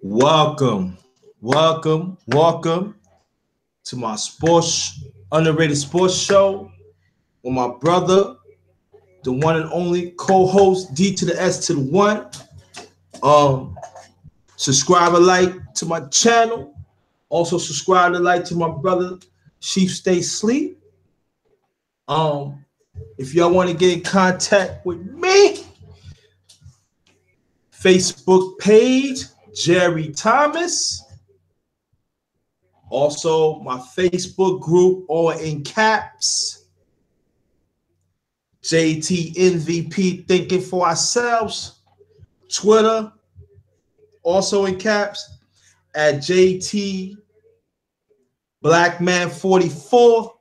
Welcome, welcome to my sports underrated sports show with my brother, the one and only co-host D to the S to the one. Um, Subscribe and like to my channel. Also subscribe and like to my brother Chief Stay Sleep. Um, if y'all want to get in contact with me, Facebook page Jerry Thomas. Also, my Facebook group, all in caps. JT MVP Thinking for Ourselves. Twitter, also in caps, at JT Blackman 44.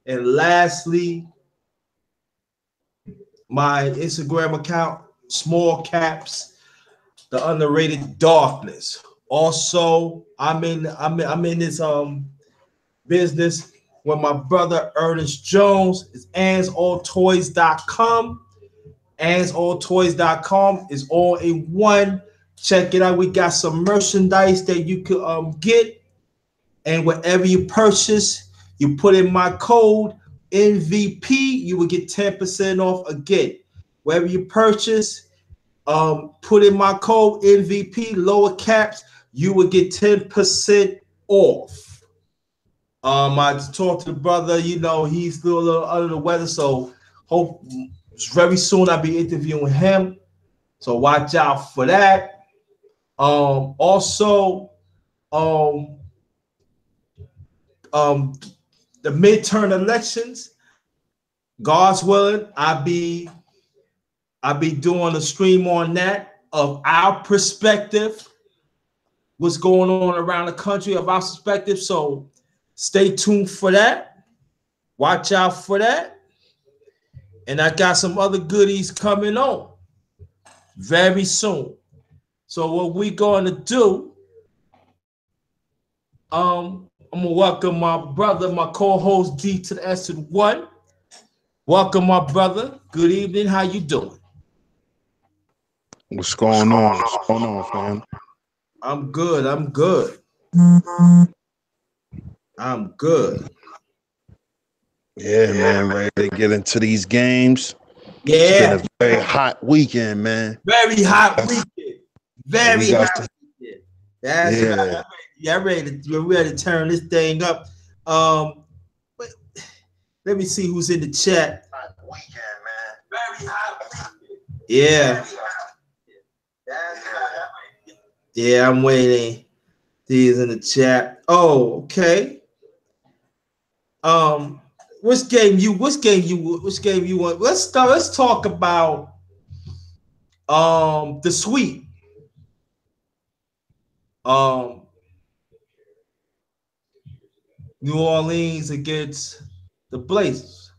And lastly, my Instagram account, small caps, the underrated darkness. Also, I'm in this business with my brother Ernest Jones. It's AnsAllToys.com. AnsAllToys.com is all in one. Check it out. We got some merchandise that you could get, and whatever you purchase, you put in my code MVP, you will get 10% off again. Wherever you purchase, put in my code MVP, lower caps, you will get 10% off. I talked to the brother, he's still a little under the weather, so hope very soon I'll be interviewing him. So watch out for that. Also, the midterm elections, God's willing, I'll be doing a stream on that of our perspective, what's going on around the country of our perspective. So stay tuned for that. Watch out for that. And I got some other goodies coming on very soon. So what we going to do, I'm going to welcome my brother, my co-host D to the S to the 1. Welcome, my brother. Good evening. How you doing? What's going on? What's going on, fam? I'm good. Yeah, man, ready to get into these games. Yeah. It's been a very hot weekend, man. Very hot weekend. Very hot weekend. That's Yeah. right. We're ready to turn this thing up. Let me see who's in the chat. Hot weekend, man. Very hot weekend. Yeah. Yeah, I'm waiting. These in the chat. Oh, okay. Which game you want? Let's talk about the sweep. New Orleans against the Blazers,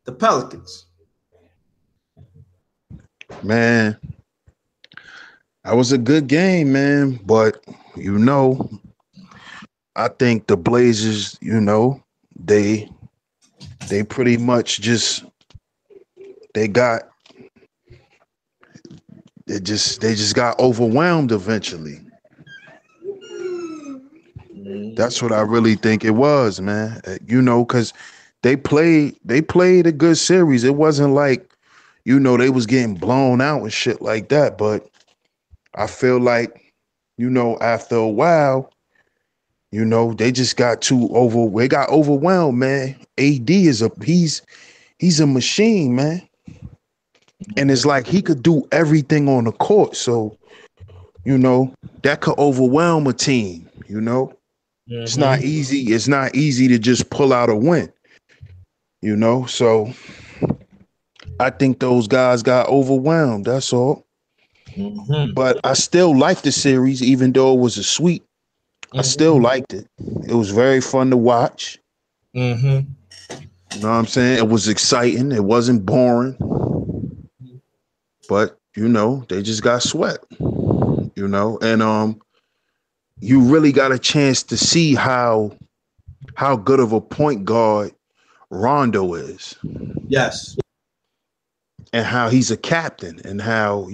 the Pelicans. Man, that was a good game, man. But I think the Blazers, they pretty much they just got overwhelmed eventually. That's what I really think it was, man. Because they played a good series. It wasn't like, they was getting blown out and shit like that. But I feel like, after a while, they just got they got overwhelmed, man. AD he's a machine, man. And it's like he could do everything on the court. So, that could overwhelm a team, It's not easy. It's not easy to just pull out a win, So I think those guys got overwhelmed. That's all. But I still liked the series, even though it was a sweep. I still liked it. It was very fun to watch. You know what I'm saying? It was exciting. It wasn't boring. But, they just got swept. And you really got a chance to see how good of a point guard Rondo is. Yes. And how he's a captain and how,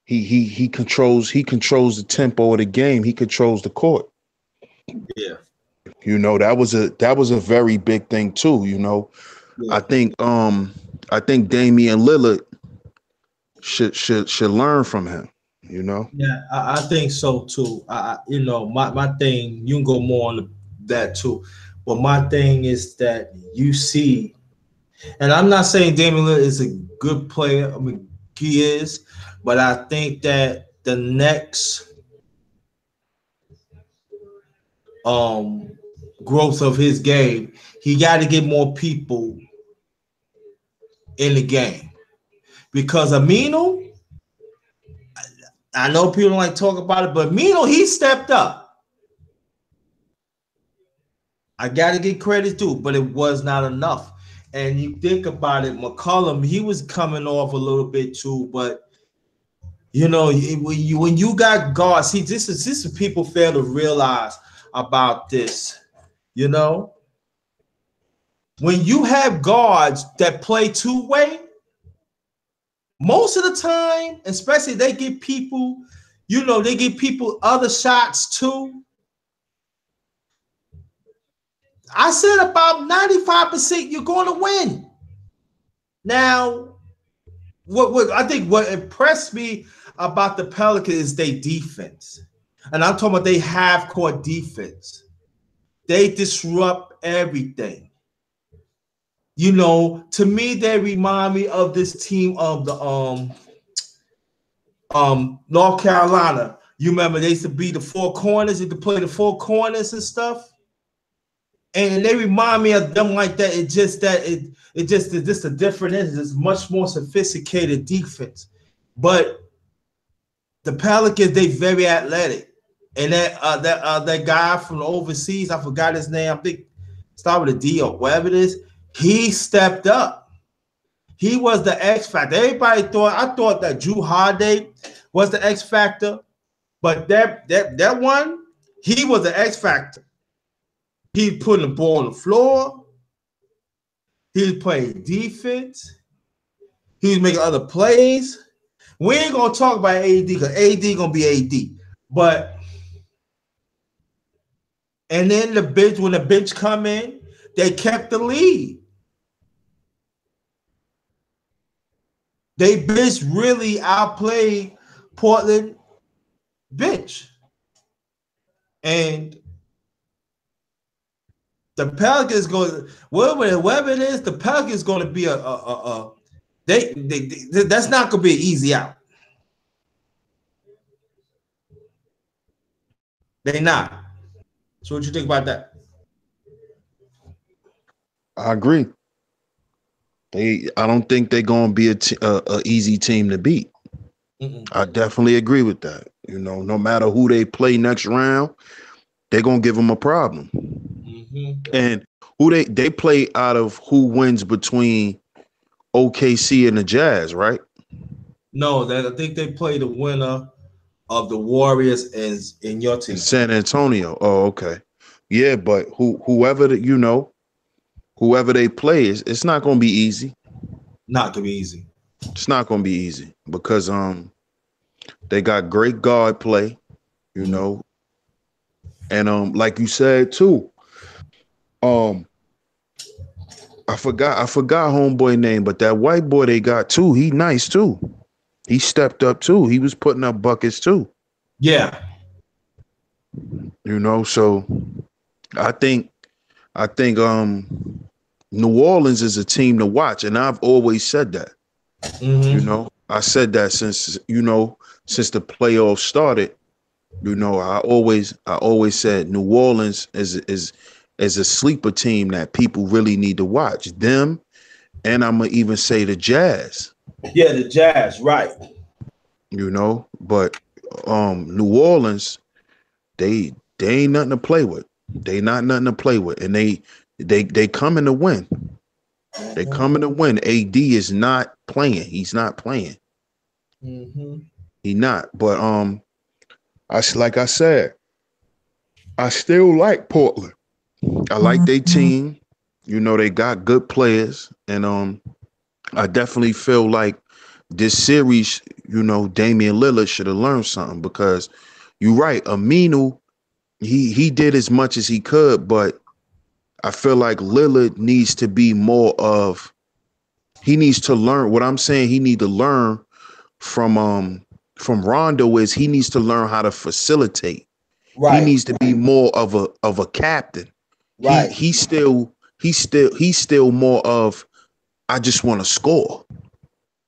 he controls the tempo of the game. He controls the court. Yeah, That was a very big thing too. I yeah, think um I think Damian Lillard should learn from him. You know. yeah. I think so too. My thing. You can go more on that too, but my thing is that you see, and I'm not saying Damian Lillard is a good player. I mean, he is, but I think that the next um growth of his game, he got to get more people in the game because Amino, I know people don't like to talk about it, but Amino, he stepped up. I got to get credit too, but it was not enough. And you think about it, McCollum, he was coming off a little bit too, but when you got guards, see, this is people fail to realize about this. You know, when you have guards that play two way, most of the time, especially they give people, they give people other shots too. I said about 95% you're going to win. Now, what I think what impressed me about the Pelicans is their defense. And I'm talking about they half court defense. They disrupt everything. To me, they remind me of this team of the North Carolina. You remember they used to be the four corners, you could play the four corners and stuff. And they remind me of them like that. It's just that it's just a different it's much more sophisticated defense. But the Pelicans, they very athletic. And that guy from overseas, I forgot his name. I think start with a D or whatever it is. He stepped up. He was the X factor. I thought that Drew Holiday was the X factor, but that one, he was the X factor. He putting the ball on the floor. He was playing defense. He was making other plays. We ain't gonna talk about AD because AD gonna be AD. But and then when the bench come in, they kept the lead. They bench really outplayed Portland bench. And the Pelicans going whatever it is, the Pelicans going to be that's not going to be an easy out. They not. So what you think about that? I agree. I don't think they're gonna be a easy team to beat. Mm-mm. I definitely agree with that. No matter who they play next round, they're gonna give them a problem. Mm-hmm. And who they play out of who wins between OKC and the Jazz, right? No, that I think they play the winner of the Warriors as in your In team. San Antonio. Oh, okay. Yeah, but whoever they play it's not gonna be easy. Not gonna be easy. It's not gonna be easy because they got great guard play, you Mm-hmm. know, and like you said too, um I forgot homeboy name, but that white boy they got too, he nice too. He stepped up too. He was putting up buckets too. Yeah. So I think I think New Orleans is a team to watch, and I've always said that. Mm-hmm. I said that since the playoffs started. I always said New Orleans is a sleeper team that people really need to watch. Them, and I'm gonna even say the Jazz. Yeah, the Jazz, right. But New Orleans, they ain't nothing to play with. They not nothing to play with, and they coming to win. They coming to win. AD is not playing. He's not playing. Mm-hmm. He not. But like I said, I still like Portland. I like their team. They got good players, and I definitely feel like this series, Damian Lillard should have learned something because you're right. Aminu, he did as much as he could, but I feel like Lillard needs to be more of he needs to learn what I'm saying. He need to learn from Rondo is he needs to learn how to facilitate. He Right, needs to be more of a captain. He right, he's still he's still more of I just want to score.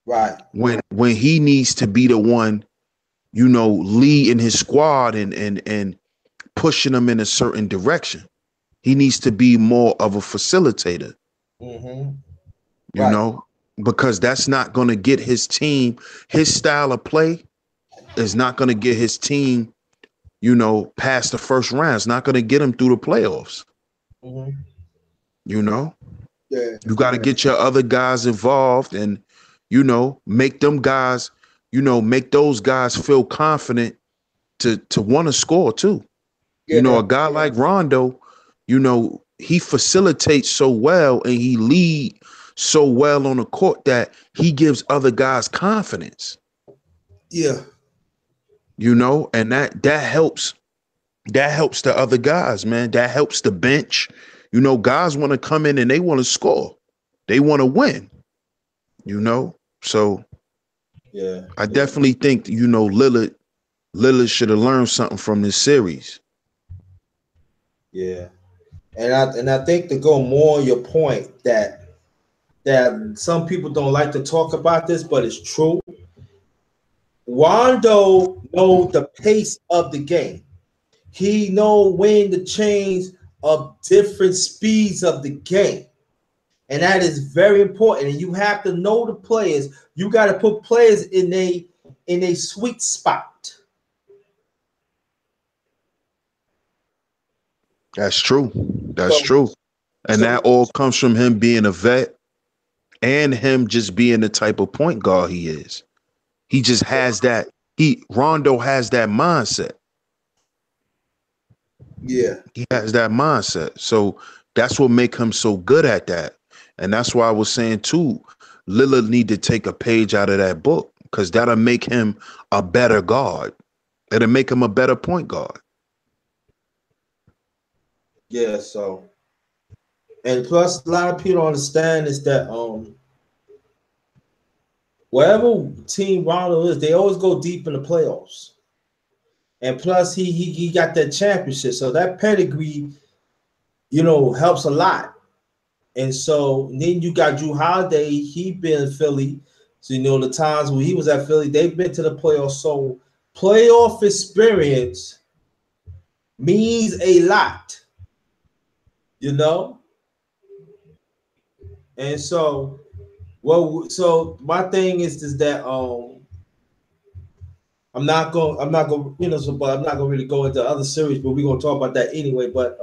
right. When he needs to be the one, leading his squad and pushing them in a certain direction. He needs to be more of a facilitator, Mm-hmm. you Right. know, because that's not going to get his team, his style of play is not going to get his team, past the first round. It's not going to get him through the playoffs. Mm-hmm. You know, Yeah. you got to get your other guys involved and, make them guys, make those guys feel confident to want to score too. Yeah. A guy like Rondo, he facilitates so well and he lead so well on the court that he gives other guys confidence, Yeah. and that helps the other guys, man. That helps the bench. Guys want to come in and they want to score. They want to win, So Yeah. I definitely think, Lillard should have learned something from this series. Yeah. And I think to go more on your point that some people don't like to talk about this, but it's true. Rondo knows the pace of the game. He know when to change of different speeds of the game. And that is very important. And you have to know the players. You got to put players in a sweet spot. That's true. That's So true. And so that all comes from him being a vet and him just being the type of point guard he is. He just has that. Rondo has that mindset. yeah. He has that mindset. So that's what make him so good at that. And that's why I was saying too, Lillard need to take a page out of that book because that'll make him a better guard. It'll make him a better point guard. Yeah, so and plus a lot of people don't understand is that wherever team Rondo is, they always go deep in the playoffs. And plus he got that championship. So that pedigree, helps a lot. And so then you got Drew Holiday, he been in Philly. So the times when he was at Philly, they've been to the playoffs. So playoff experience means a lot, you know? And so so my thing is that but I'm not gonna really go into other series, but we're gonna talk about that anyway. But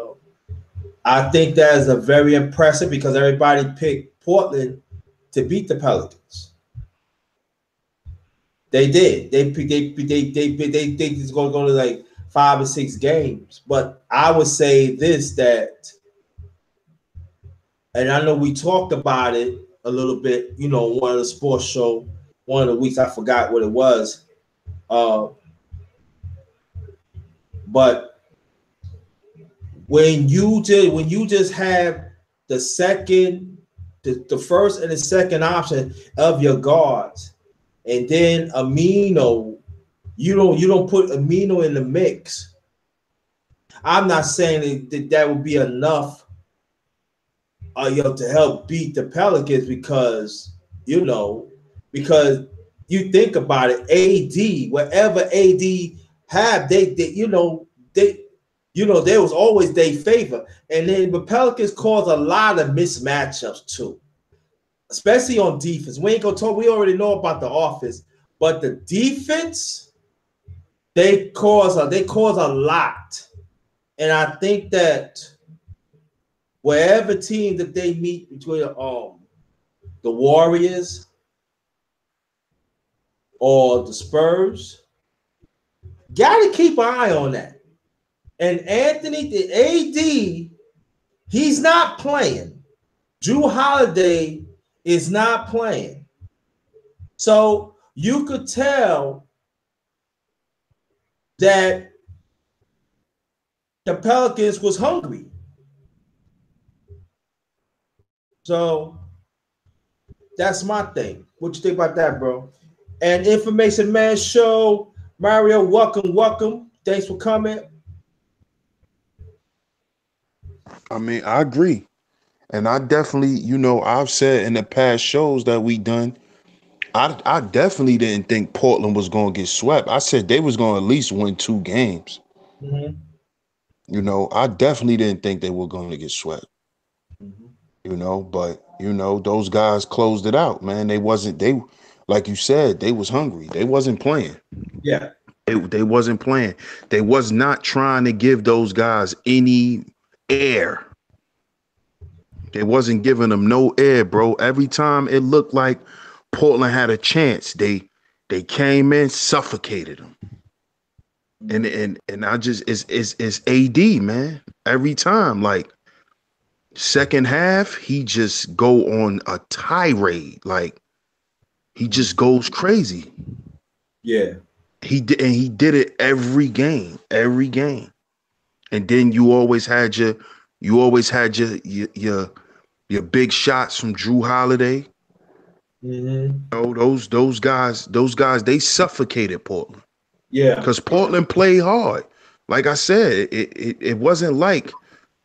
I think that is a very impressive because everybody picked Portland to beat the Pelicans. They did. They just go to like 5 or 6 games. But I would say this that, and I know we talked about it a little bit. One of the sports show, one of the weeks I forgot what it was. Uh, but when you just have the second, the first and the second option of your guards, and then Amino, you don't put Amino in the mix. I'm not saying that would be enough, to help beat the Pelicans you know because you think about it, AD, wherever AD have they was always their favor, and then the Pelicans cause a lot of mismatchups too, especially on defense. We ain't gonna talk. We already know about the offense, but the defense they cause a lot, and I think that wherever team that they meet between the Warriors or the Spurs, got to keep an eye on that. And Anthony, the AD, he's not playing. Drew Holiday is not playing. So you could tell that the Pelicans was hungry. So that's my thing. What you think about that, bro? And Information Man Show, Mario, welcome, welcome. Thanks for coming. I mean, I agree. And I definitely, I've said in the past shows that we done, I definitely didn't think Portland was going to get swept. I said they was going to at least win 2 games. Mm-hmm. I definitely didn't think they were going to get swept. Mm-hmm. But those guys closed it out, man. They like you said, they was hungry. They wasn't playing. Yeah. They wasn't playing. They was not trying to give those guys any air. They wasn't giving them no air, bro. Every time it looked like Portland had a chance, they came in, suffocated them. And I just it's AD, man. Every time, like second half, he just go on a tirade. Like he just goes crazy. Yeah. He did it every game, every game. And then you always had your big shots from Drew Holiday. Mm-hmm. Those guys, they suffocated Portland Yeah. because Portland played hard. Like I said, it wasn't like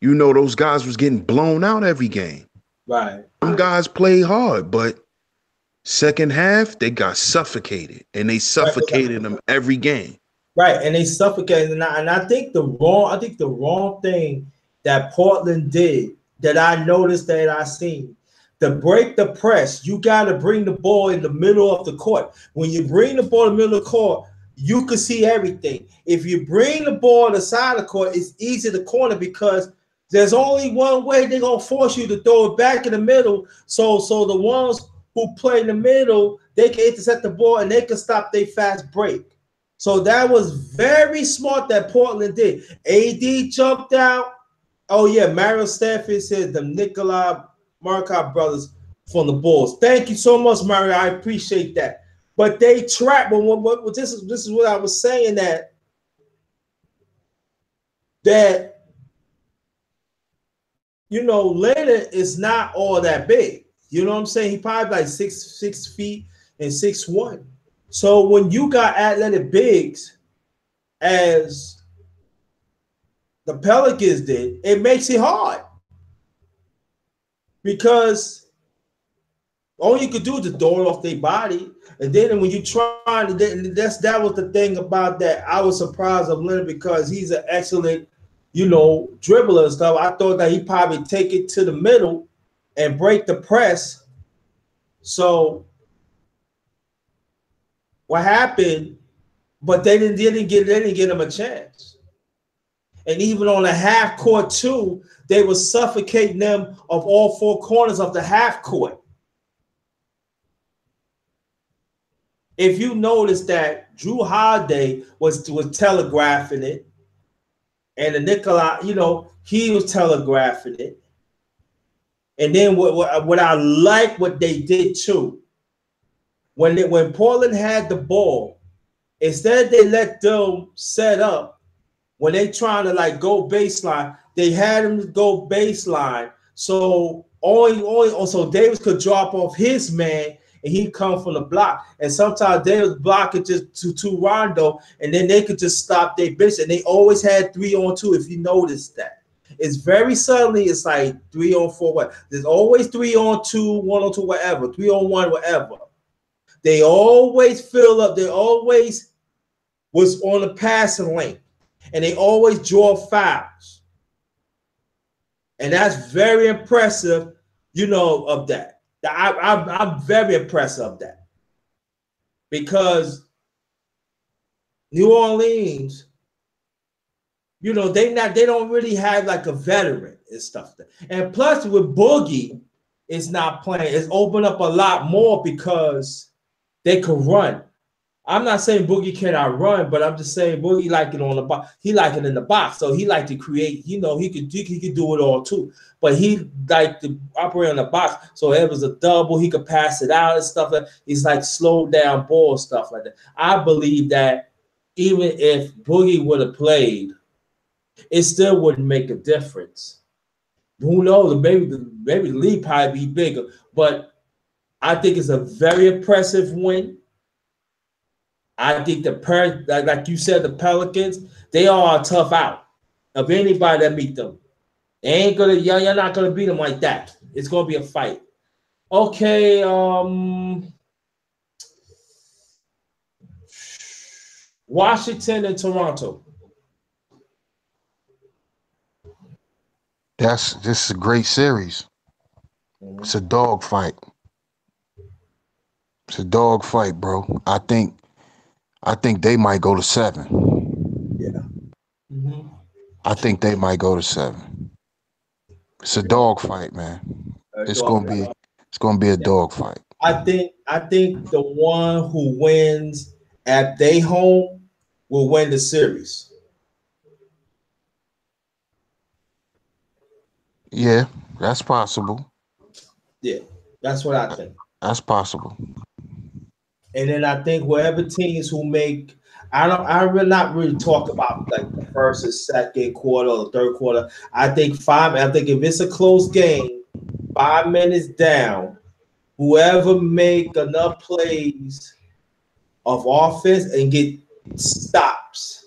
those guys was getting blown out every game. Right. Some guys played hard, but second half they got suffocated, and they Right. suffocated them every game. Right, and they suffocated. And I think the wrong thing that Portland did that I noticed that I seen to break the press, you got to bring the ball in the middle of the court. When you bring the ball in the middle of the court, you can see everything. If you bring the ball on the side of the court, it's easy to corner because there's only one way they're gonna force you to throw it back in the middle. So the ones who play in the middle, they can intercept the ball and they can stop their fast break. So that was very smart that Portland did. AD jumped out. Oh yeah, Mario Stafford said the Nikolai Markov brothers from the Bulls. Thank you so much, Mario. I appreciate that. But they trapped. But what this is what I was saying that Leonard is not all that big. You know what I'm saying? He probably like 6 feet and 6'1". So when you got athletic bigs as the Pelicans did, it makes it hard because all you could do is throw it off their body. And then when you try to, that was the thing about that. I was surprised of Leonard because he's an excellent, dribbler and stuff. I thought that he probably take it to the middle and break the press. So what happened? But they didn't get him a chance. And even on the half court too, they were suffocating them of all four corners of the half court. If you notice that Drew Holiday was telegraphing it, and the Nikolai, he was telegraphing it. And then what I like what they did too, when Portland had the ball, instead they let them set up. When they trying to like go baseline, they had him go baseline. So also Davis could drop off his man and he come from the block. And sometimes they was blocking just to Rondo, and then they could just stop their bitch. And they always had 3-on-2, if you noticed that. It's very suddenly, it's like 3-on-4, what? There's always 3-on-2, 1-on-2, whatever, 3-on-1, whatever. They always fill up, they always was on the passing lane. And they always draw fouls. And that's very impressive, of that. I'm very impressed of that. Because New Orleans, they don't really have like a veteran and stuff. And plus with Boogie, it's not playing. It's opened up a lot more because they could run. I'm not saying Boogie cannot run, but I'm just saying Boogie like it on the box. He like it in the box, so he like to create. You know, he could do it all too. But he like to operate on the box. So if it was a double, he could pass it out and stuff. He's like slow down ball stuff like that. I believe that even if Boogie would have played, it still wouldn't make a difference. Who knows? Maybe the league probably be bigger, but I think it's a very impressive win. I think like you said, the Pelicans, they are a tough out of anybody that meet them. They ain't gonna, you're not gonna beat them like that. It's gonna be a fight. Okay, Washington and Toronto. This is a great series. It's a dog fight. It's a dog fight, bro. I think they might go to 7. Yeah. Mm-hmm. I think they might go to 7. It's a Yeah. dog fight, man. It's Dog gonna be fight. it's gonna be a Yeah. dog fight. I think the one who wins at their home will win the series. Yeah, that's possible. Yeah, that's what I think. That's possible. And then I think whoever teams who make, I will not really talk about like the first and second quarter or third quarter. I think if it's a close game, 5 minutes down, whoever make enough plays of offense and get stops,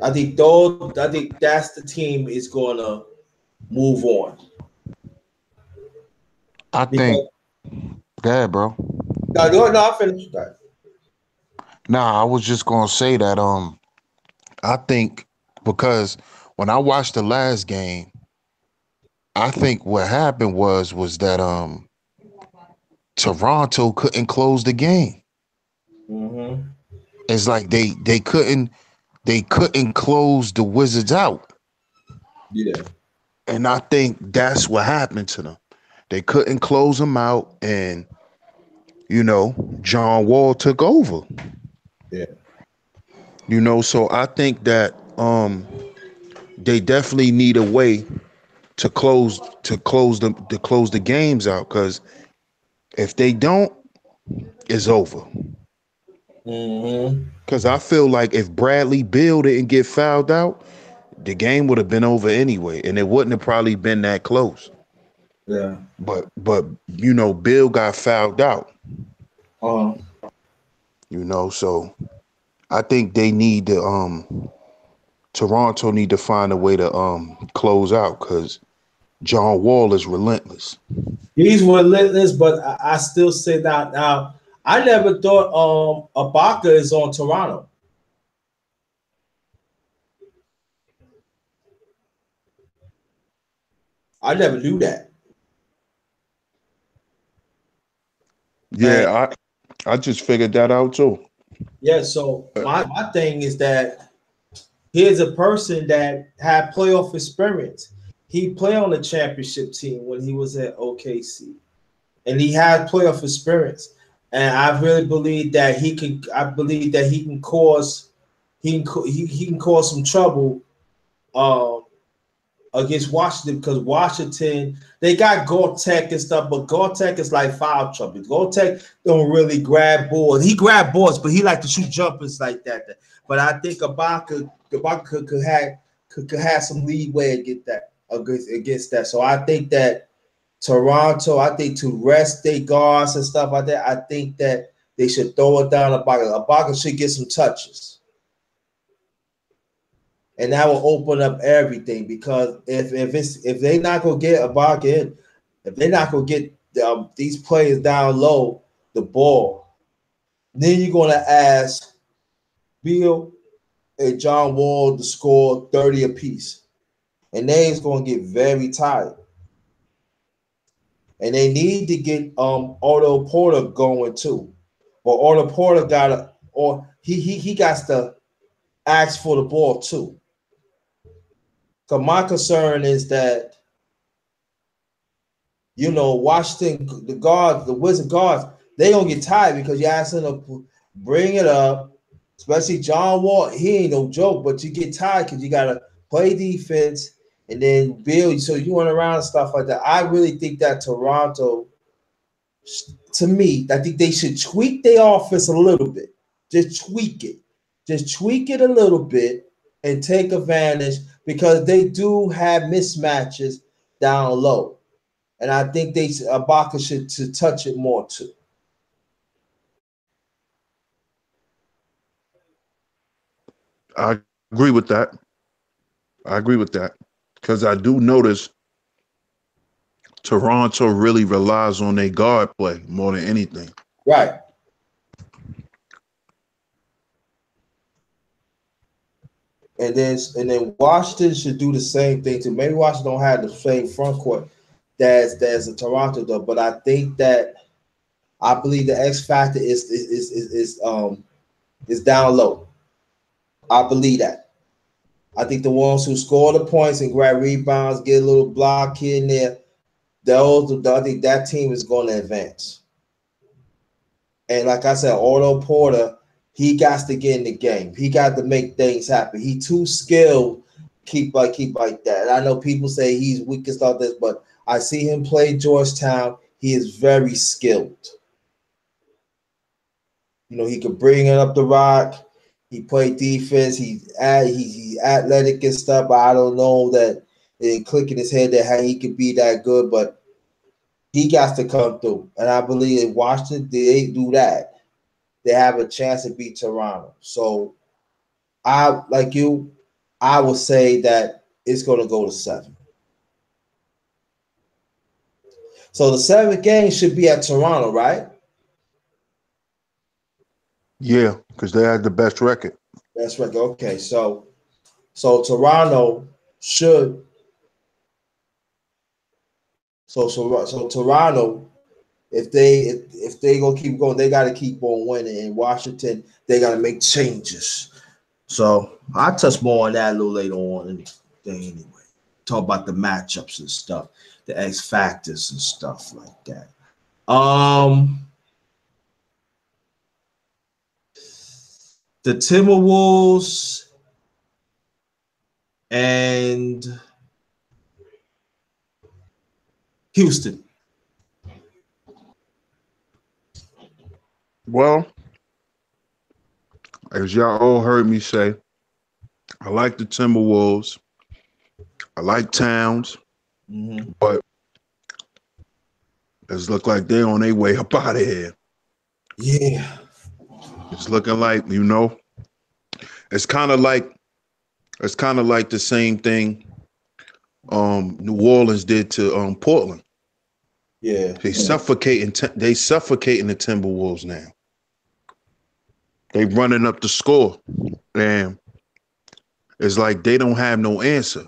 I think that's the team is gonna move on. I Because think, yeah, bro. no, I finished that. Nah, I was just gonna say that I think because when I watched the last game, I think what happened was that Toronto couldn't close the game. Mm-hmm. It's like they couldn't close the Wizards out. Yeah, And I think that's what happened to them. They couldn't close them out, and John Wall took over. yeah. So I think that they definitely need a way to close the games out, because if they don't, it's over. Mm-hmm. Because I feel like if Bradley Beal didn't get fouled out, the game would have been over anyway, and it wouldn't have probably been that close. Yeah. But Bill got fouled out. Uh, So I think they need to Toronto need to find a way to close out, because John Wall is relentless. he's relentless, but I still say that now. I never thought Ibaka is on Toronto. I never knew that. And Yeah, I just figured that out too. yeah, so my thing is that here's a person that had playoff experience. He played on the championship team when he was at OKC, and he had playoff experience. And I really believe that he can. I believe that he can cause he can cause some trouble um, against Washington, because Washington, they got Gore-Tech and stuff, but Gore-Tech is like foul trouble. Gore-Tech don't really grab boards. He grab boards, but he like to shoot jumpers like that. But I think Ibaka could have some leeway against that. So I think that Toronto, I think to rest their guards and stuff like that, I think that they should throw it down Ibaka. Ibaka should get some touches, and that will open up everything. Because if they not gonna get Ibaka in, if they're not gonna get these players down low the ball, then you're gonna ask Bill and John Wall to score 30 apiece, and they's gonna get very tired. And they need to get Otto Porter going too. But Otto Porter got or he got to ask for the ball too. Because my concern is that Washington, the Wizard guards, they gonna get tired because you're asking them to bring it up. Especially John Wall, he ain't no joke, but you get tired because you gotta play defense and then build. So you run around and stuff like that. I really think that Toronto, to me, I think they should tweak their offense a little bit. Just tweak it. Just tweak it a little bit and take advantage because they do have mismatches down low. And I think they Ibaka should to touch it more too. I agree with that. I agree with that because I do notice Toronto really relies on their guard play more than anything. Right. And then Washington should do the same thing too. Maybe Washington don't have the same front court that's a Toronto though, but I think that I believe the X factor is down low. I believe that. I think the ones who score the points and grab rebounds, get a little block here and there, I think that team is going to advance. And like I said, Otto Porter, he got to get in the game. He got to make things happen. He too skilled. Keep like that. And I know people say he's weak and stuff this, but I see him play Georgetown. He is very skilled. He could bring it up the rock. He played defense. He's athletic and stuff. But I don't know that it click in his head that how he could be that good. But he got to come through, and I believe in Washington they do that. They have a chance to beat Toronto. So I like you. I would say that it's going to go to 7. So the 7th game should be at Toronto, right? Yeah, because they had the best record. That's right. Okay, so Toronto should so Toronto if they gonna keep going, they got to keep on winning. In Washington, they got to make changes. So I'll touch more on that a little later on in the thing anyway. Talk about the matchups and stuff, the X factors and stuff like that. The Timberwolves and Houston. Well, as y'all all heard me say, I like the Timberwolves. I like Towns, but it's look like they're on their way up out of here. Yeah. It's looking like, it's kind of like the same thing New Orleans did to Portland. Yeah. They suffocating the Timberwolves now. They running up the score. And it's like they don't have no answer.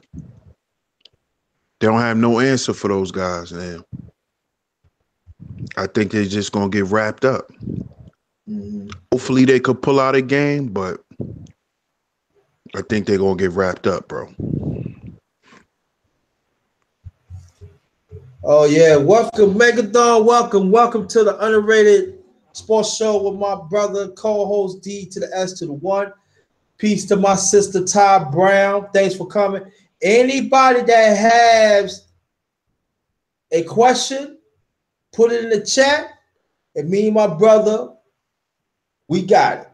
They don't have no answer for those guys now. I think they're just gonna get wrapped up. Hopefully they could pull out a game, but I think they're gonna get wrapped up, bro. Oh yeah, welcome Megadon, welcome to the Underrated Sports Show with my brother, co-host D to the S to the 1. Peace to my sister Ty Brown. Thanks for coming. Anybody that has a question, put it in the chat. And me and my brother, we got it.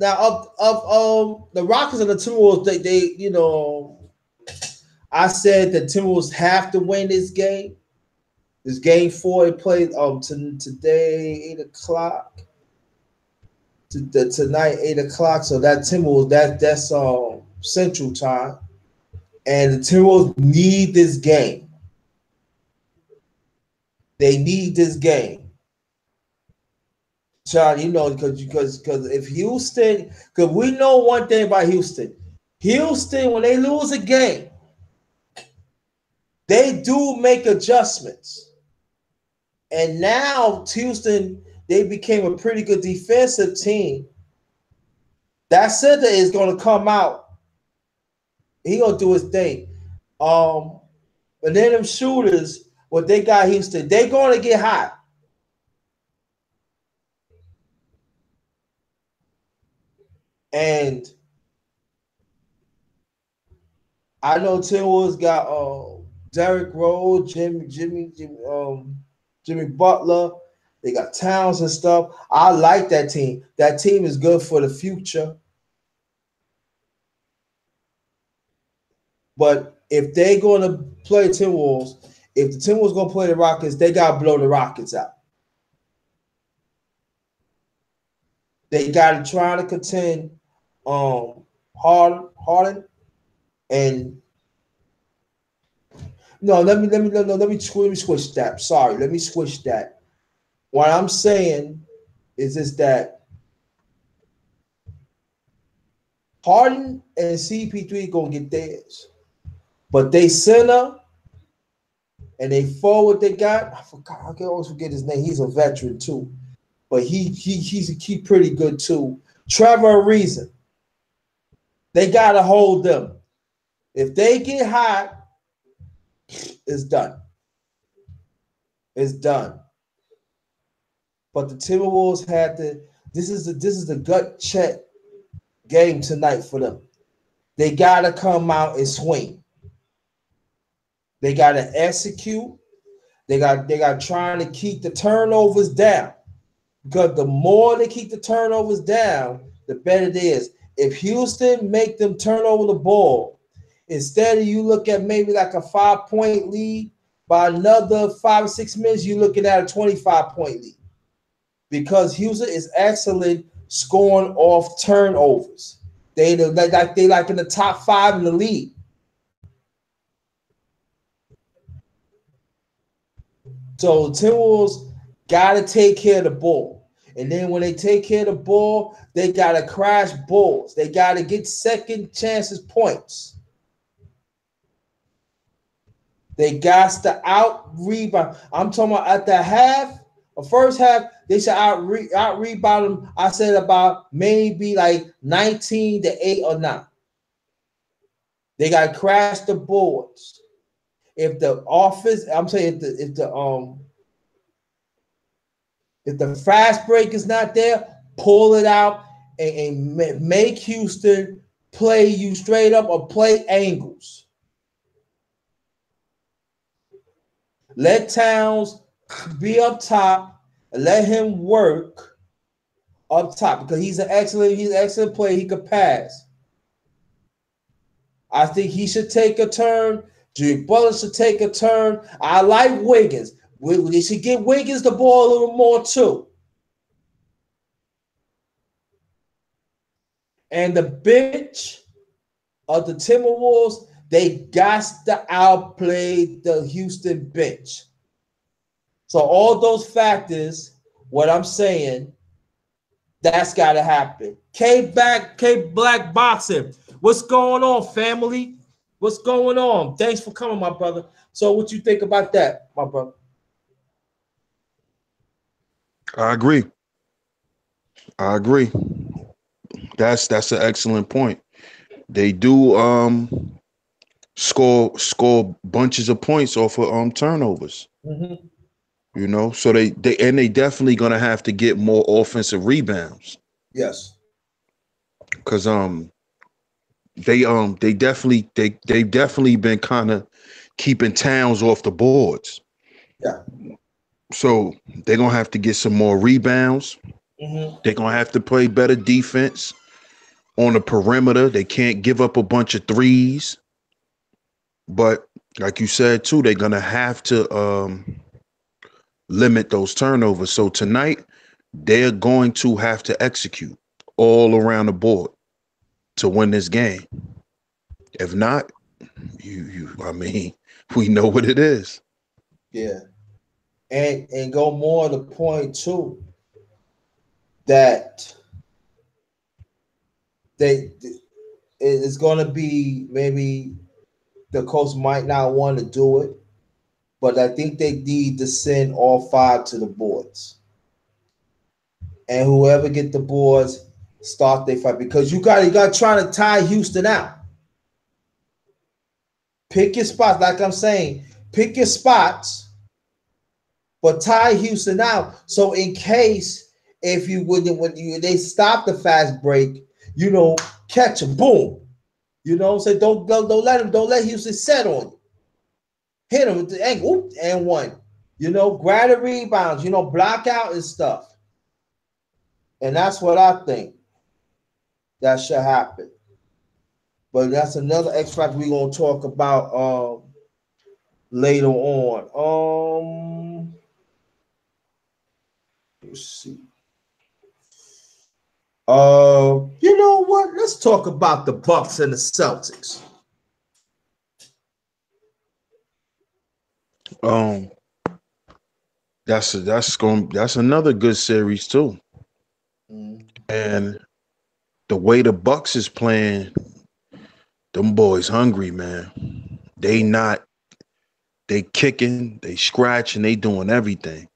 Now of the Rockets and the Timberwolves, they I said the Timberwolves have to win this game. This game 4 it played today 8 o'clock. Tonight 8 o'clock. So that Timberwolves that's Central Time, and the Timberwolves need this game. They need this game. John, because if Houston, because we know one thing about Houston. Houston, when they lose a game, they do make adjustments. And now Houston, they became a pretty good defensive team. That center is going to come out. He going to do his thing. And then them shooters, what they got Houston, they going to get hot. And I know Timberwolves got Derrick Rose, Jimmy Butler. They got Towns and stuff. I like that team. That team is good for the future. But if they're going to play Timberwolves, if the Timberwolves going to play the Rockets, they got to blow the Rockets out. They got to try to contend Harden and no, let me switch that. Sorry, let me switch that. What I'm saying is that Harden and CP3 gonna get theirs, but they center and they forward they got. I forgot. I can always forget his name. He's a veteran too, but he's pretty good too. Trevor Reason. They gotta hold them. If they get hot, it's done. It's done. But the Timberwolves had to. This is the gut check game tonight for them. They gotta come out and swing. They gotta execute. They got trying to keep the turnovers down. Because the more they keep the turnovers down, the better it is. If Houston make them turn over the ball, instead of you look at maybe like a 5-point lead, by another 5 or 6 minutes, you're looking at a 25-point lead. Because Houston is excellent scoring off turnovers. They like in the top 5 in the league. So the Timberwolves got to take care of the ball. And then when they take care of the ball, they got to crash balls. They got to get second chances points. They got to out rebound. I'm talking about at the half, or first half, they should out rebound them. I said about maybe like 19 to 8 or 9. They got to crash the boards. If the offense, I'm saying if the fast break is not there, pull it out and make Houston play you straight up or play angles. Let Towns be up top and let him work up top because he's an excellent player. He could pass. I think he should take a turn. Jimmy Butler should take a turn. I like Wiggins. They should get Wiggins the ball a little more too. And the bench of the Timberwolves, they got to outplay the Houston bench. So all those factors, what I'm saying, that's got to happen. K Black Boxing. What's going on, family? What's going on? Thanks for coming, my brother. So what you think about that, my brother? I agree. I agree. That's an excellent point. They do score bunches of points off of turnovers. Mm-hmm. You know, so they definitely gonna have to get more offensive rebounds. Yes. Cause they've definitely been kind of keeping Towns off the boards. Yeah. So they're gonna have to get some more rebounds. Mm-hmm. They're gonna have to play better defense on the perimeter. They can't give up a bunch of threes. But like you said too, they're gonna have to limit those turnovers. So tonight, they're going to have to execute all around the board to win this game. If not, I mean, we know what it is. Yeah. And go more to the point too that it's going to be maybe the coach might not want to do it, but I think they need to send all 5 to the boards, and whoever get the boards start their fight because you got to try to tie Houston out. Pick your spots, like I'm saying, pick your spots, but tie Houston out. So in case if you when they stop the fast break, you know, catch him, boom. You know, say don't let Houston set on you. Hit him with the ankle, and one. You know, grab the rebounds, you know, block out and stuff. And that's what I think that should happen. But that's another X factor we're gonna talk about later on. Let's see. You know what? Let's talk about the Bucks and the Celtics. Um, that's another good series too. Mm. And the way the Bucks is playing, them boys hungry, man. They Yeah, not they kicking, they scratching, they doing everything.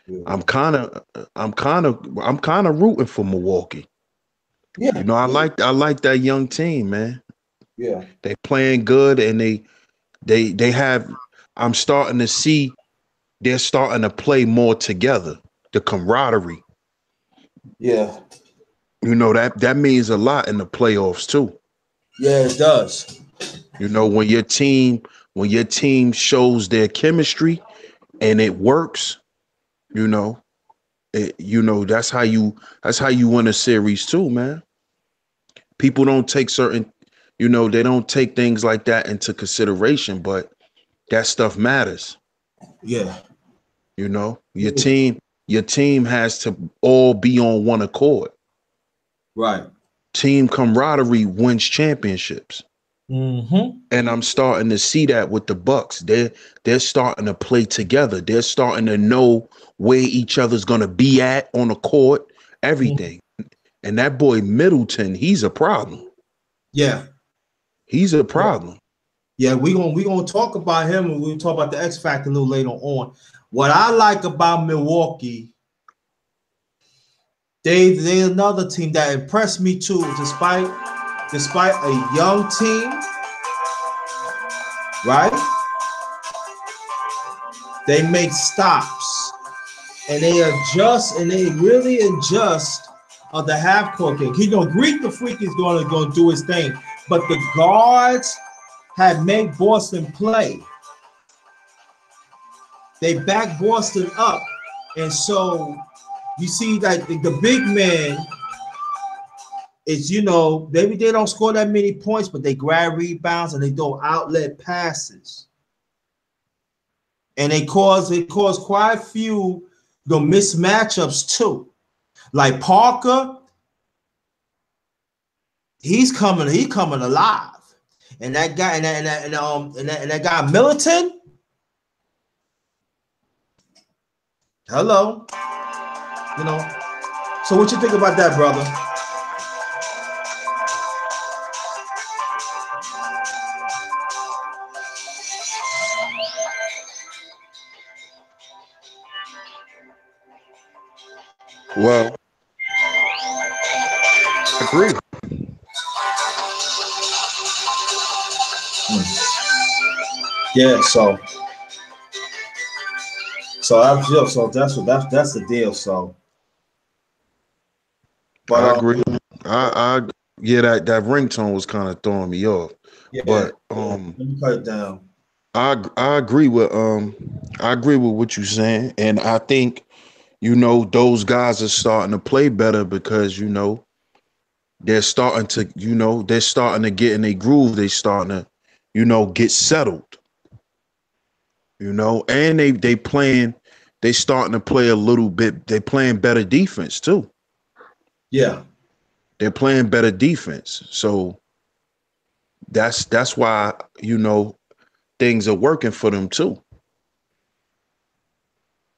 yeah, I'm kind of I'm kind of rooting for Milwaukee. You yeah, know, I like that young team, man. yeah, They playing good and they have I'm starting to see they're starting to play more together. The camaraderie. yeah, You know that means a lot in the playoffs too. yeah. It does. You know when your team shows their chemistry and it works, you know, that's how you win a series too, man. People don't take they don't take things like that into consideration, but that stuff matters. Yeah, You know, your team has to all be on one accord. right. Team camaraderie wins championships. Mm-hmm. And I'm starting to see that with the Bucks. They're starting to play together. They're starting to know where each other's gonna be at on the court, everything. And that boy Middleton, he's a problem. Yeah, He's a yeah, problem. yeah. We gonna talk about him, and we'll talk about the X Factor a little later on. What I like about Milwaukee, they another team that impressed me too, despite a young team, right? They make stops and they adjust and they really adjust of the half court game. You know, Greek the Freak is gonna do his thing, but the guards had made Boston play. They back Boston up, and so you see that the big man is, you know, maybe they don't score that many points, but they grab rebounds and they throw outlet passes, and they cause quite a few mismatchups too. Like Parker, he's coming alive. And that guy and that guy Militant, hello, you know. So what you think about that, brother? Well, I agree. Yeah, that's the deal. So, but I agree. I yeah, that ringtone was kind of throwing me off. yeah, But let me cut it down. I agree with what you're saying. And I think, those guys are starting to play better because, they're starting to get in a groove. They starting to, get settled, and they starting to play a little bit. They playing better defense too. Yeah, They're playing better defense. So that's why, things are working for them too.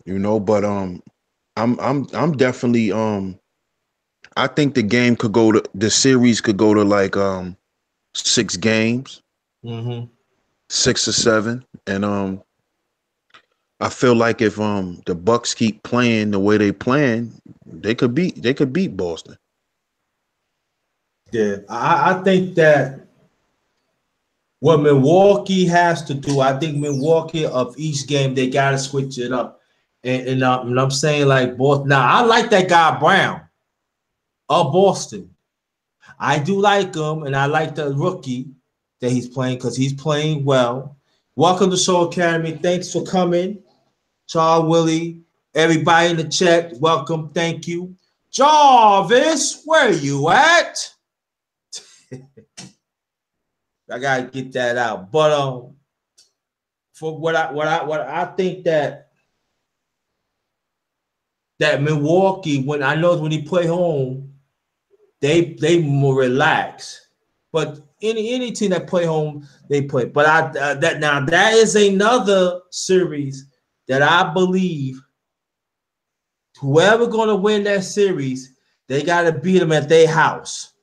But I'm definitely I think the series could go to like 6 games, mm-hmm. 6 or 7. And I feel like if the Bucks keep playing the way they playing, they could beat Boston. Yeah. I think that what Milwaukee has to do, I think Milwaukee of each game they gotta switch it up. And I'm saying like Boston. Now I like that guy Brown of Boston. I do like him, and I like the rookie that he's playing because he's playing well. Welcome to Soul Academy. Thanks for coming, Charles Willie. Everybody in the chat, welcome. Thank you. Jarvis, where you at? I gotta get that out. But for what I think that Milwaukee, when I know when he play home, they more relax. But any team that play home, they play. But that is another series that I believe whoever gonna win that series, they gotta beat them at their house.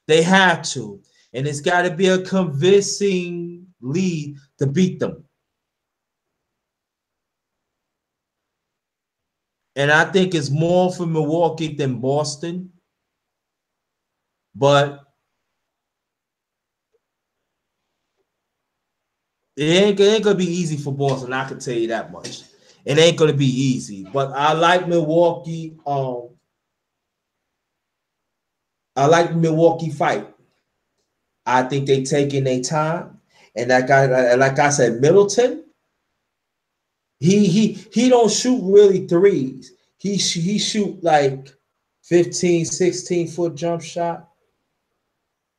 They have to, and it's got to be a convincing lead to beat them. And I think it's more for Milwaukee than Boston, but it ain't gonna be easy for Boston. I can tell you that much. It ain't gonna be easy. But I like Milwaukee. I like Milwaukee fight. I think they taking their time, and like I said, Middleton. He don't shoot really threes. He shoot like 15, 16-foot jump shot.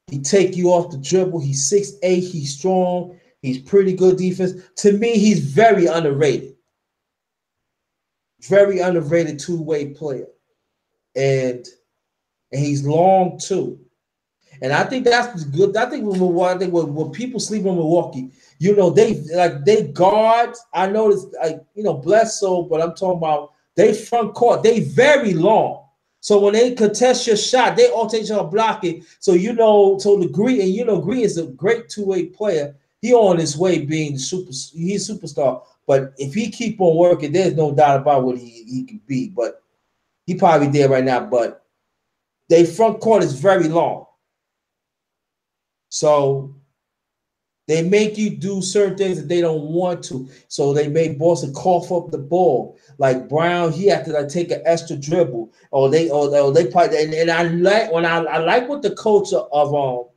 He take you off the dribble. He's 6'8". He's strong. He's pretty good defense. To me, he's very underrated. Very underrated two-way player. And he's long too. And I think that's good. I think when people sleep on Milwaukee, they guards. I noticed Bledsoe, but I'm talking about they front court. They very long. So when they contest your shot, they all take your blocking. So Green Green is a great two-way player. He on his way being he's a superstar. But if he keep on working, there's no doubt about what he can be. But he probably there right now. But they front court is very long. So they make you do certain things that they don't want to. So they make Boston cough up the ball. Like Brown, he had to take an extra dribble. Or they probably and I like what the coach of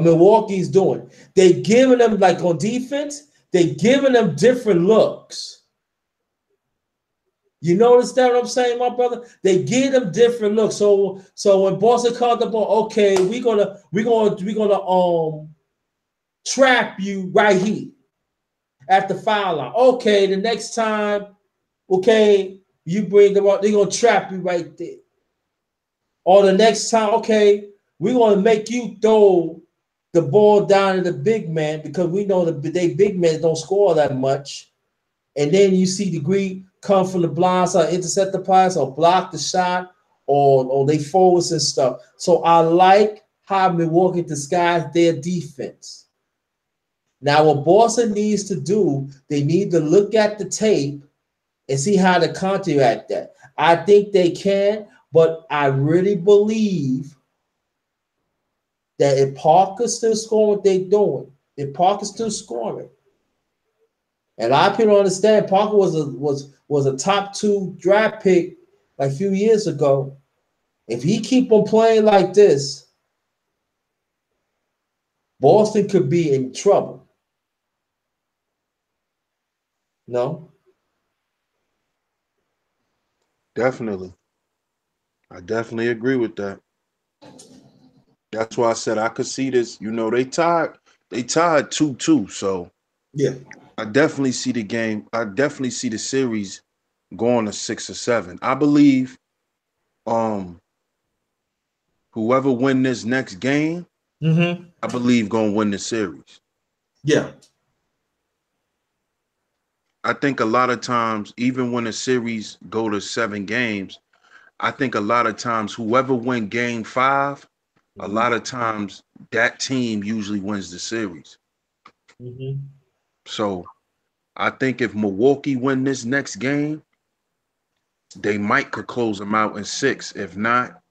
Milwaukee's doing. They giving them on defense, they giving them different looks. You notice that what I'm saying, my brother? They give them different looks. So when Boston called the ball, okay, we're gonna trap you right here at the foul line. Okay, the next time, okay, you bring the ball, they're gonna trap you right there. Or the next time, okay, we're gonna make you throw the ball down to the big man because we know they big men don't score that much. And then you see the Greek come from the blind side, intercept the pass, or block the shot, or they forwards and stuff. So I like how Milwaukee disguised their defense. Now, what Boston needs to do, they need to look at the tape and see how to counteract that. I think they can, but I really believe that if Parker's still scoring what they're doing, if Parker's still scoring, and a lot of people don't understand Parker was a top 2 draft pick like a few years ago. If he keep on playing like this, Boston could be in trouble. No? Definitely. I definitely agree with that. That's why I said I could see this. They tied 2-2. So Yeah. I definitely see the game. I definitely see the series going to 6 or 7. I believe um whoever win this next game, I believe gonna win the series. Yeah. I think a lot of times, even when a series go to 7 games, I think a lot of times whoever win game 5, a lot of times that team usually wins the series. So I think if Milwaukee win this next game, they might could close them out in 6. If not,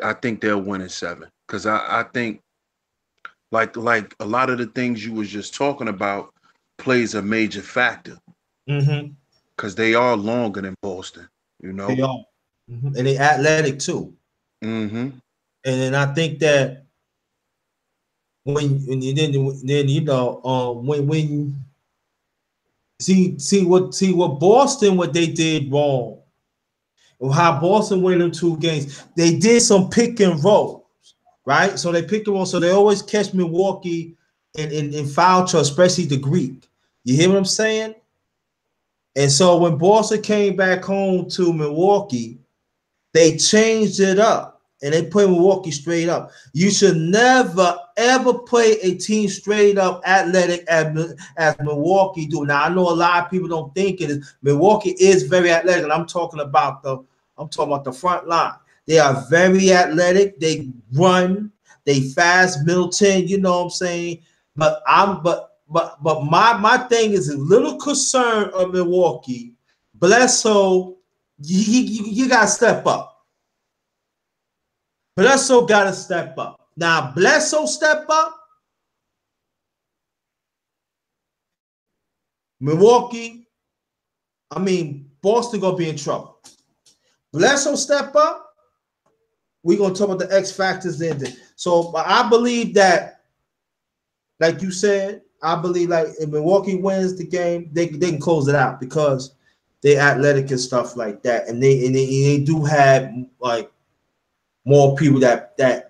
I think they'll win in 7. Because I think like a lot of the things you was just talking about plays a major factor. Because they are longer than Boston, They are. And they athletic too. Mm-hmm. And then I think that when you then you know when see what Boston what they did wrong, or how Boston win them 2 games. They did some pick and roll, right? So they pick and roll, so they always catch Milwaukee in foul trouble, especially the Greek. You hear what I'm saying? And so when Boston came back home to Milwaukee, they changed it up and they put Milwaukee straight up. You should never ever play a team straight up athletic as Milwaukee do. Now I know a lot of people don't think it is. Milwaukee is very athletic, and I'm talking about the front line. They are very athletic. They run. They fast. Middleton, you know what I'm saying. But my thing is a little concern of Milwaukee. Bledsoe, you gotta step up. Bledsoe gotta step up. Now Bledsoe step up. Milwaukee, Boston gonna be in trouble. Bledsoe step up. We're gonna talk about the X factors in there. So I believe that, like you said, I believe like if Milwaukee wins the game, they can close it out because they athletic and stuff like that, and they do have like more people that could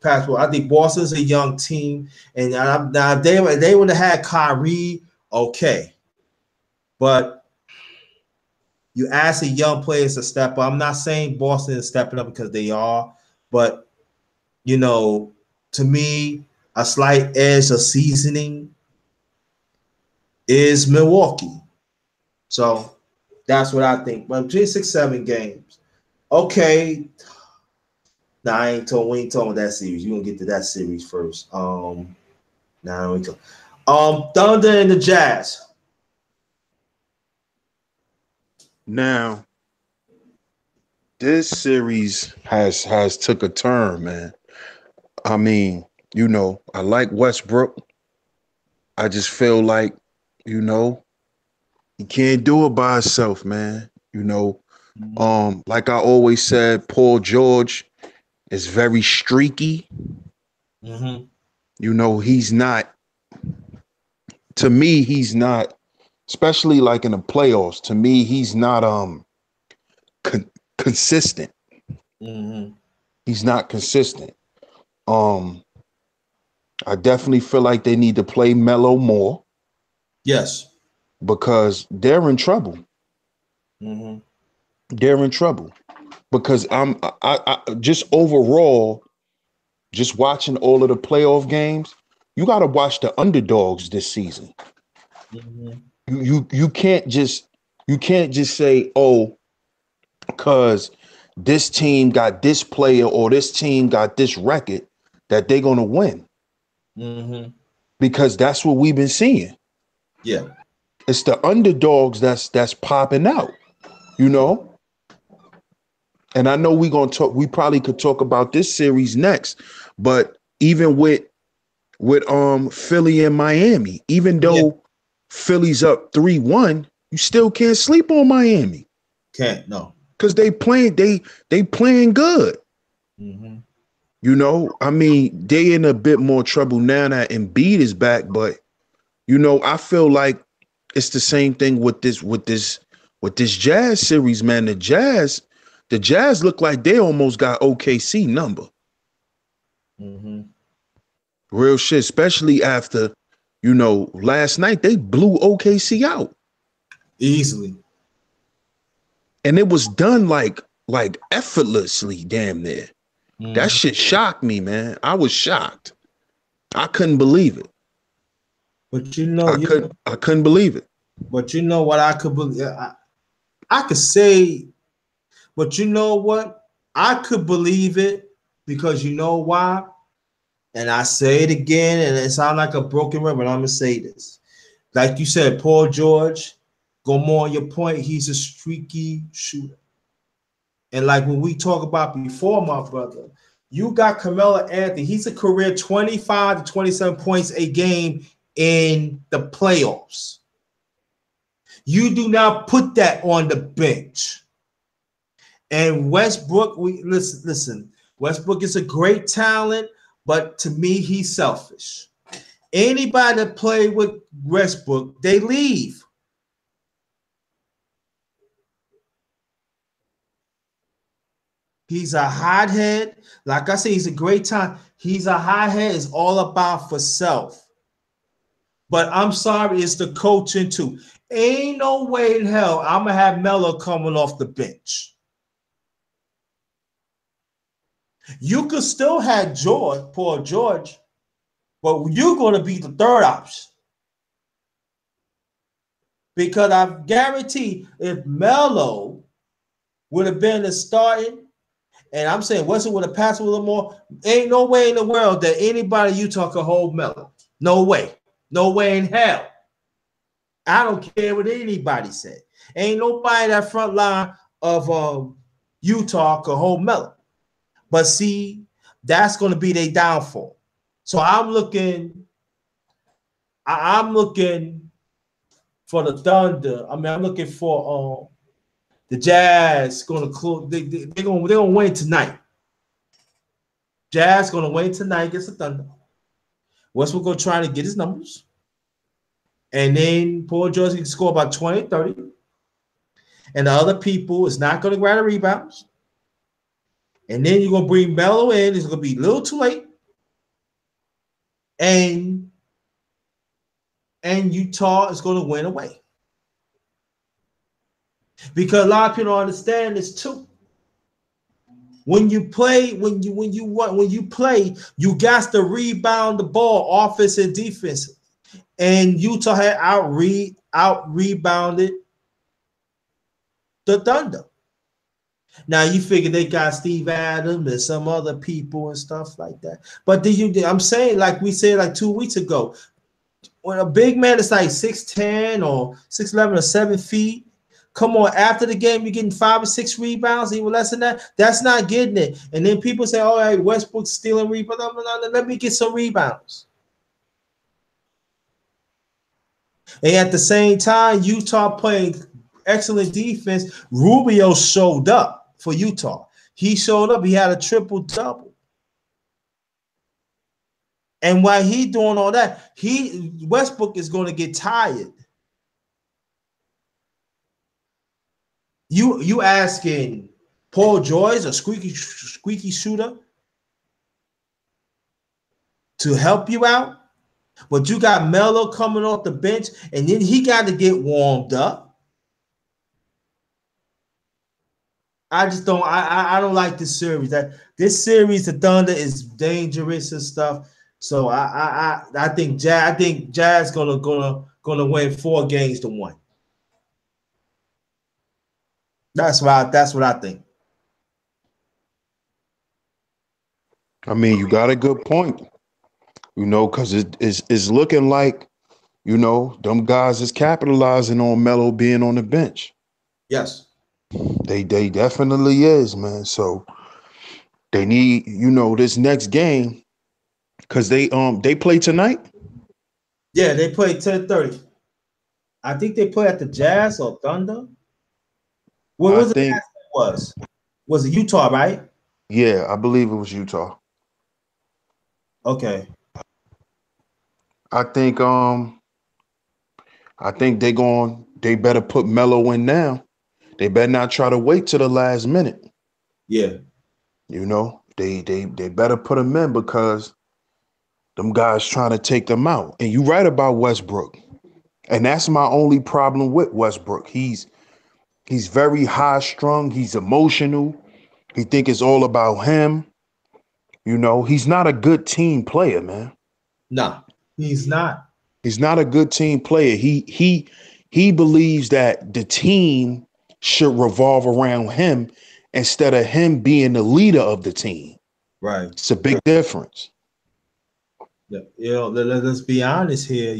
pass. Well, I think Boston's a young team, and now they would have had Kyrie, okay, but you ask the young players to step up. I'm not saying Boston is stepping up because they are, but to me, a slight edge of seasoning is Milwaukee. So that's what I think. But between 6-7 games, okay. Nah, we ain't talking about that series. You're gonna get to that series first. Nah, we talk. Thunder and the Jazz. Now, this series has took a turn, man. I mean, I like Westbrook. I just feel like, he can't do it by himself, man. Like I always said, Paul George is very streaky. He's not. To me, he's not. Especially like in the playoffs. To me, he's not consistent. He's not consistent. I definitely feel like they need to play Melo more. Yes. Because they're in trouble. They're in trouble. Because I just overall, just watching all of the playoff games, you got to watch the underdogs this season. You can't just say, oh, because this team got this player or this team got this record that they're gonna win. Because that's what we've been seeing. Yeah. It's the underdogs that's popping out, And I know we probably could talk about this series next, but even with Philly and Miami, even though Philly's up 3-1, you still can't sleep on Miami. Can't, no. Because they playing good. They in a bit more trouble now that Embiid is back, but I feel like it's the same thing with this Jazz series, man. The Jazz look like they almost got OKC number. Real shit, especially after, last night they blew OKC out. Easily. And it was done like effortlessly, damn near. That shit shocked me, man. I was shocked. I couldn't believe it. But I couldn't believe it. But you know what I could believe? I could say, but you know what? I could believe it because you know why? And I say it again, and it sounds like a broken record, but I'm gonna say this. Like you said, Paul George, go more on your point, he's a streaky shooter. And like when we talk about before, my brother, you got Carmelo Anthony. He's a career 25 to 27 points a game in the playoffs. You do not put that on the bench. And Westbrook, we listen. Westbrook is a great talent, but to me, he's selfish. Anybody that play with Westbrook, they leave. He's a hothead. Like I say, he's a great talent. He's a hothead. It's all about for self. But I'm sorry, it's the coaching too. Ain't no way in hell I'm gonna have Melo coming off the bench. You could still have George, Paul George, but you're gonna be the third option. Because I guarantee if Melo would have been the starting, and I'm saying Western would have passed a little more, ain't no way in the world that anybody Utah could hold Melo. No way. No way in hell. I don't care what anybody said. Ain't nobody that front line of Utah could hold Melo. But see, that's going to be their downfall. So I'm looking for the Thunder. I mean, I'm looking for the Jazz going to close. They're going to win tonight. Jazz going to win tonight against the Thunder. Westbrook going to try to get his numbers. And then Paul George can score about 20, 30. And the other people is not going to grab the rebounds. And then you're going to bring Melo in. It's going to be a little too late. And Utah is going to win away. Because a lot of people don't understand this too. When you play, when you play, you got to rebound the ball, offense and defense. And Utah had out rebounded the Thunder. Now you figure they got Steve Adams and some other people and stuff like that. But I'm saying, like we said like 2 weeks ago, when a big man is like 6'10 or 6'11 or 7 feet, come on, after the game, you're getting 5 or 6 rebounds, even less than that. That's not getting it. And then people say, "Oh, hey, Westbrook's stealing rebounds." No, let me get some rebounds. And at the same time, Utah playing excellent defense. Rubio showed up for Utah. He showed up. He had a triple-double. And while he doing all that, Westbrook is going to get tired. You asking Paul George, a squeaky shooter, to help you out? But you got Melo coming off the bench, and then he got to get warmed up. I just don't. I don't like this series. This series, the Thunder is dangerous and stuff. So I think Jazz gonna win 4 games to 1. That's what I think. I mean, you got a good point, because it's looking like, them guys is capitalizing on Melo being on the bench. Yes. They definitely is, man. So they need, this next game, because they play tonight. Yeah, they play 10:30. I think they play at the Jazz or Thunder. What I was it? think, Was it Utah, right? yeah, I believe it was Utah. Okay. I think they better put Melo in now. They better not try to wait till the last minute. Yeah. They better put him in, because them guys trying to take them out. And you right about Westbrook. And that's my only problem with Westbrook. He's very high strung. He's emotional. He think it's all about him. He's not a good team player, man. No, he's not. He's not a good team player. He believes that the team should revolve around him instead of him being the leader of the team. Right. It's a big difference. Yeah. Let's be honest here.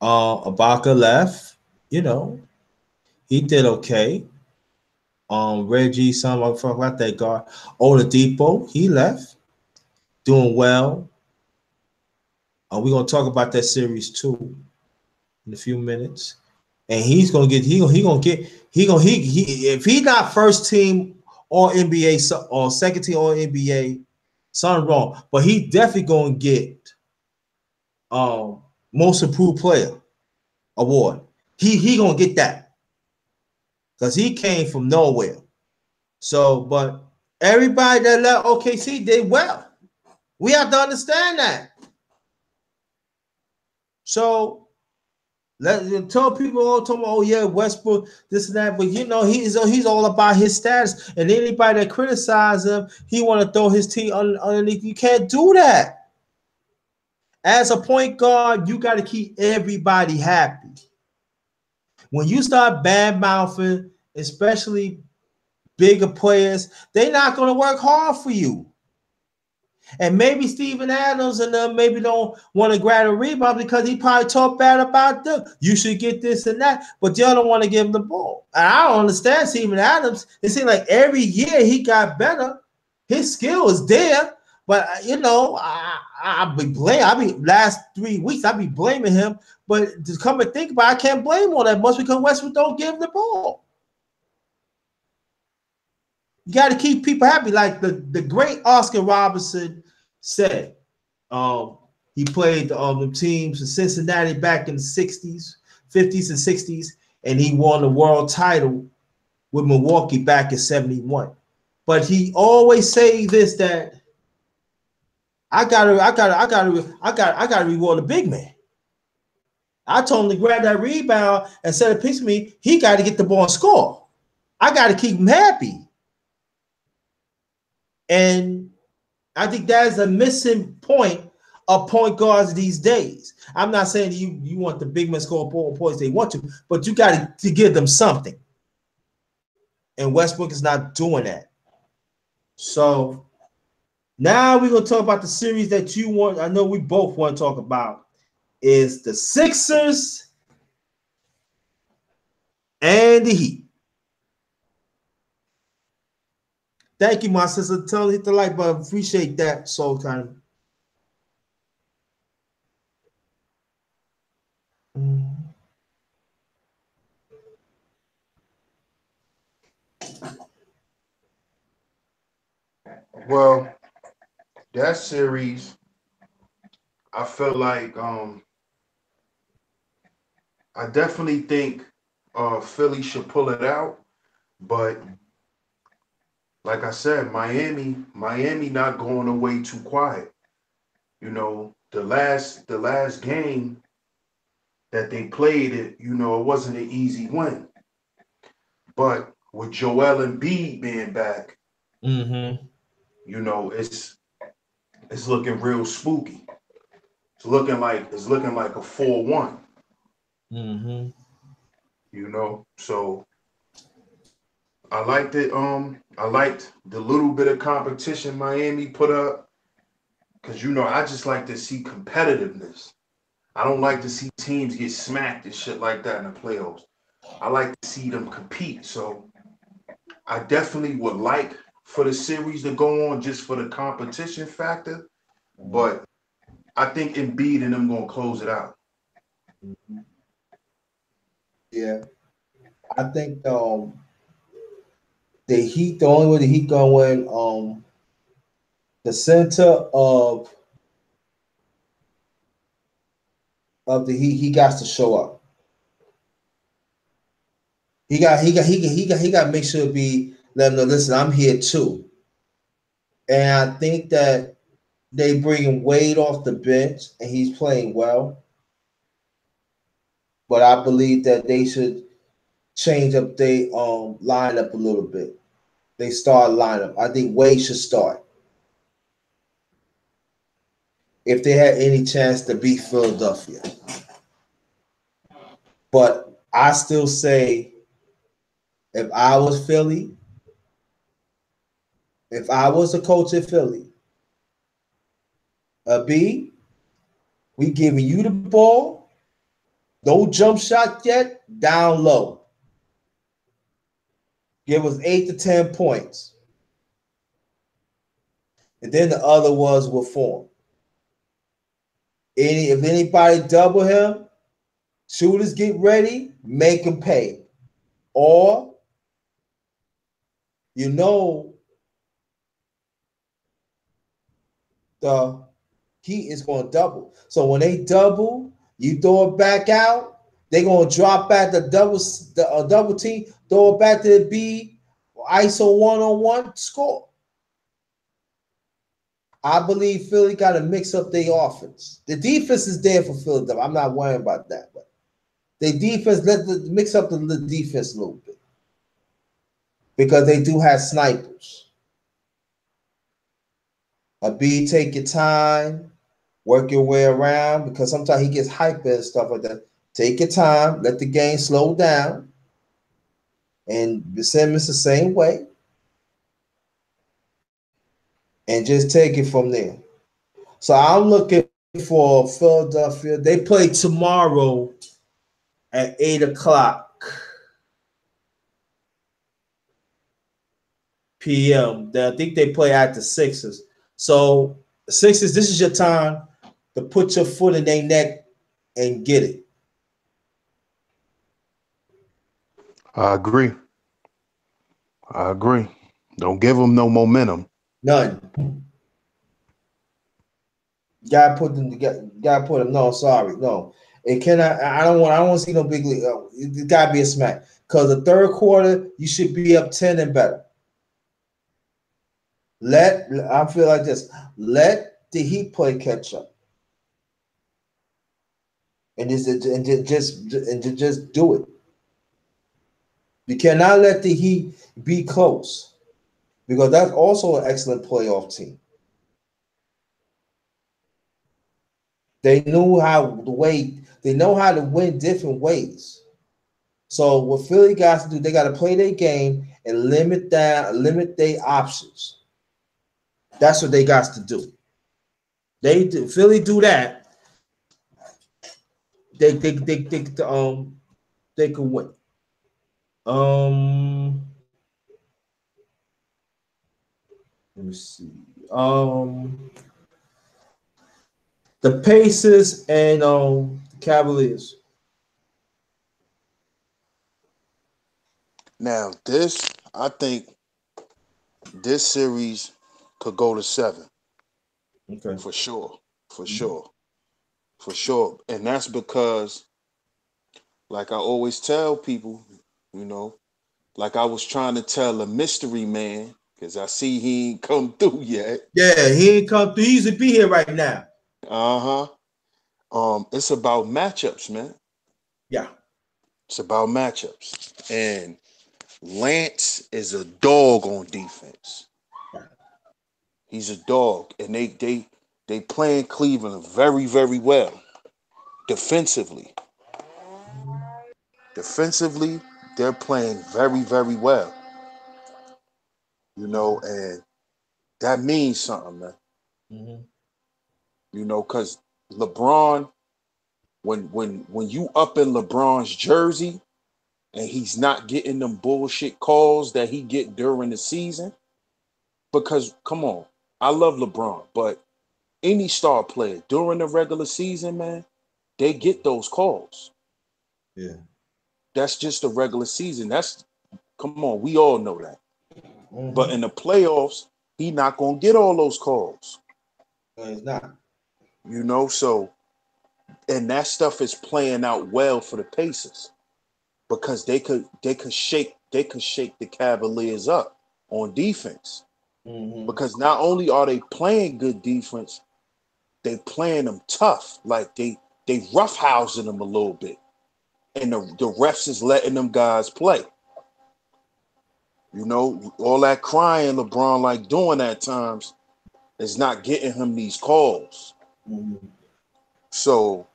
Ibaka left. He did okay. Reggie, I forgot that guy. Oladipo, he left, doing well. We're gonna talk about that series too in a few minutes. and he's gonna get he if he's not first team or NBA or second team or NBA, something wrong. But he definitely gonna get most improved player award. He gonna get that because he came from nowhere. So, but everybody that left OKC did well. We have to understand that. So let tell people all talking about, oh yeah, Westbrook, this and that, but you know he's all about his status. And anybody that criticizes him, he want to throw his team underneath. You can't do that. As a point guard, you got to keep everybody happy. When you start bad mouthing, especially bigger players, they're not going to work hard for you. And maybe Steven Adams and them maybe don't want to grab a rebound because he probably talked bad about them. You should get this and that, but y'all don't want to give him the ball. And I don't understand Steven Adams. It seems like every year he got better. His skill is there, but you know, I be blame. I be last 3 weeks I be blaming him, but to come and think about it, I can't blame him all that much because Westbrook don't give him the ball. You got to keep people happy, like the great Oscar Robertson said. He played the teams in Cincinnati back in the 60s, 50s, and 60s, and he won the world title with Milwaukee back in 71. But he always say this, that I gotta reward the big man. I told him to grab that rebound and set a piece for me. He got to get the ball and score. I got to keep him happy. And I think that is a missing point of point guards these days. I'm not saying you want the big men score points they want to, but you got to give them something. And Westbrook is not doing that. So now we're going to talk about the series that you want. I know we both want to talk about is the Sixers and the Heat. Thank you, my sister. Tell hit the like button. Appreciate that, Soul Time. Well, that series, I felt like I definitely think Philly should pull it out, but like I said, Miami not going away too quiet. You know, the last game that they played, it wasn't an easy win. But with Joel Embiid being back, Mm-hmm. it's looking real spooky. It's looking like a 4-1. Mm-hmm. So I liked it. I liked the little bit of competition Miami put up because I just like to see competitiveness. I don't like to see teams get smacked and shit like that in the playoffs. I like to see them compete. So I definitely would like for the series to go on just for the competition factor, but I think Embiid and them gonna close it out. Yeah, I think the Heat. The only way the Heat gonna win, the center of the Heat, he got to show up. He got to make sure to be let them know. Listen, I'm here too. And I think that they bring Wade off the bench, and he's playing well. But I believe that they should change up their lineup a little bit. They start lineup. I think Wade should start if they had any chance to beat Philadelphia. But I still say, if I was Philly, if I was a coach at Philly, B, we giving you the ball, no jump shot yet, down low. Give us 8 to 10 points. And then the other ones will form. If anybody double him, shooters get ready, make him pay, or you know the Heat is going to double. So when they double, you throw it back out. They're going to drop back the double team, throw it back to the B, ISO 1-on-1, score. I believe Philly got to mix up their offense. The defense is there for Philadelphia. I'm not worrying about that. But the defense, mix up the defense a little bit because they do have snipers. A B, take your time, work your way around because sometimes he gets hyper and stuff like that. Take your time, let the game slow down. And Simmons the same way. And just take it from there. So I'm looking for Philadelphia. They play tomorrow at 8 o'clock p.m. I think they play at the Sixers. So Sixers, this is your time to put your foot in their neck and get it. I agree. I agree. Don't give them no momentum. None. Gotta put them together. Gotta put them. No, sorry, no. It cannot. I don't want. I don't want to see no big league. It gotta be a smack. Cause the third quarter, you should be up 10 and better. I feel like this. Let the Heat play catch up, and just do it. You cannot let the Heat be close because that's also an excellent playoff team. They knew how the way they know how to win different ways. So what Philly got to do, they got to play their game and limit their options. That's what they got to do. Philly do that. They could win. Let me see. The Pacers and Cavaliers. Now, I think this series could go to 7 Okay. for sure. For Mm-hmm. sure. For sure. And that's because, like I always tell people, you know, like I was trying to tell a mystery man, because I see he ain't come through yet. Yeah, he ain't come through. He used to be here right now. Uh-huh. It's about matchups, man. Yeah. It's about matchups. And Lance is a dog on defense. He's a dog. And they playing Cleveland very, very well. Defensively. Defensively, they're playing very, very well. You know, and that means something, man. Mm-hmm. You know, because LeBron, when you up in LeBron's jersey and he's not getting them bullshit calls that he get during the season, because come on, I love LeBron, but any star player during the regular season, man, they get those calls. Yeah. That's just the regular season. Come on, we all know that. But Mm-hmm. in the playoffs, he not gonna get all those calls. No, he's not. You know, so and that stuff is playing out well for the Pacers because they could shake the Cavaliers up on defense. Mm-hmm. Because not only are they playing good defense, they playing them tough. Like they roughhousing them a little bit. And the refs is letting them guys play. You know, all that crying LeBron like doing at times is not getting him these calls. Mm-hmm. So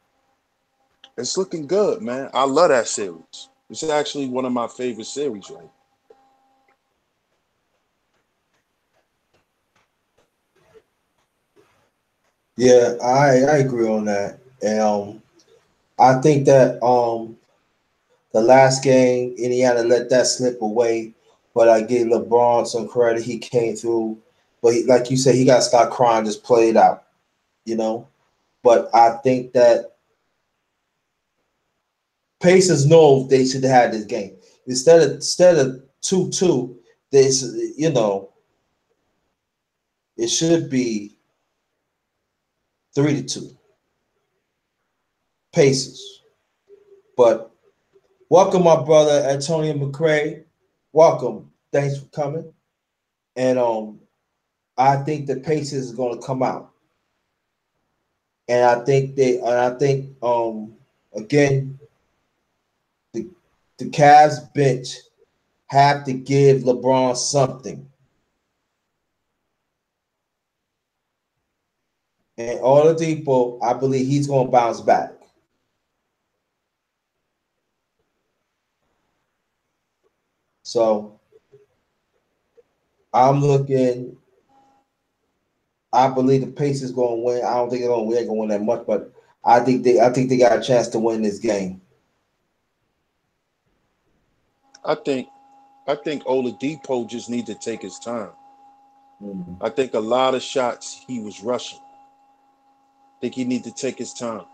it's looking good, man. I love that series. It's actually one of my favorite series right now. Yeah, I agree on that. And I think that the last game Indiana let that slip away, but I give LeBron some credit. He came through, but like you said, he got to stop crying, just play it out, you know. But I think that Pacers know they should have had this game. Instead of 2-2, this it should be 3-2. Pacers. But welcome, my brother Antonio McCray. Welcome. Thanks for coming. And I think the Pacers is going to come out. And I think again the Cavs bench have to give LeBron something. And Oladipo, I believe he's going to bounce back. So I'm looking. I believe the Pacers going to win. I don't think they're going to win that much, but I think they got a chance to win this game. I think Oladipo just need to take his time. Mm-hmm. I think a lot of shots he was rushing. I think he need to take his time.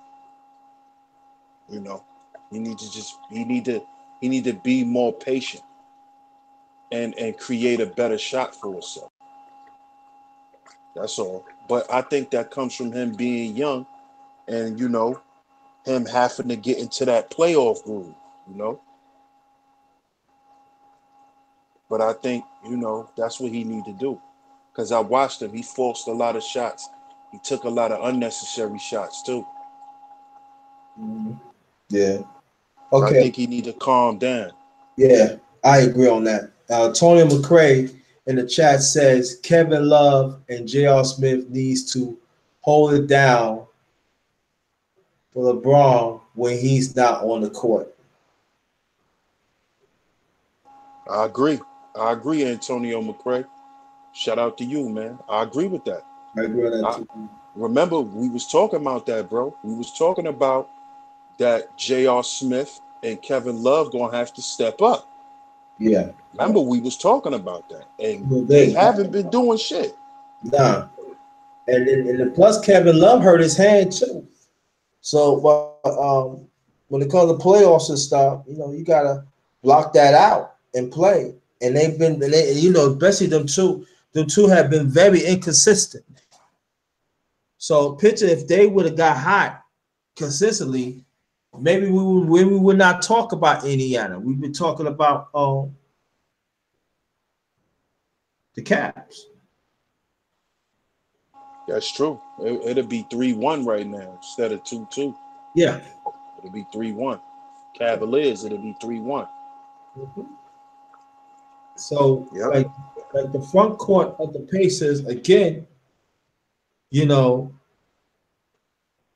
You know, he need to be more patient and create a better shot for himself. That's all. But I think that comes from him being young and him having to get into that playoff groove, you know. But I think, that's what he need to do. Because I watched him. He forced a lot of shots. He took a lot of unnecessary shots too. Mm-hmm. Yeah. I Okay. think he need to calm down. Yeah, I agree on that. Tony McCray in the chat says Kevin Love and J.R. Smith needs to hold it down for LeBron when he's not on the court. I agree. Antonio McCray. Shout out to you, man. I agree with that. I agree on that too. Remember, we was talking about that, bro. We was talking about that J.R. Smith and Kevin Love gonna have to step up. Yeah. Remember, we was talking about that, and Well, they haven't been doing shit. Nah. And plus Kevin Love hurt his hand too. So, but when it comes to playoffs and stuff, you gotta block that out and play. And especially them two. Them two have been very inconsistent. So, picture if they would have got hot consistently, maybe we would not talk about Indiana. We've been talking about the Cavs. That's true. It'll be 3-1 right now instead of 2-2. Yeah. It'll be 3-1. Cavaliers, it'll be 3-1. Mm-hmm. So, Yep. like the front court of the Pacers, again,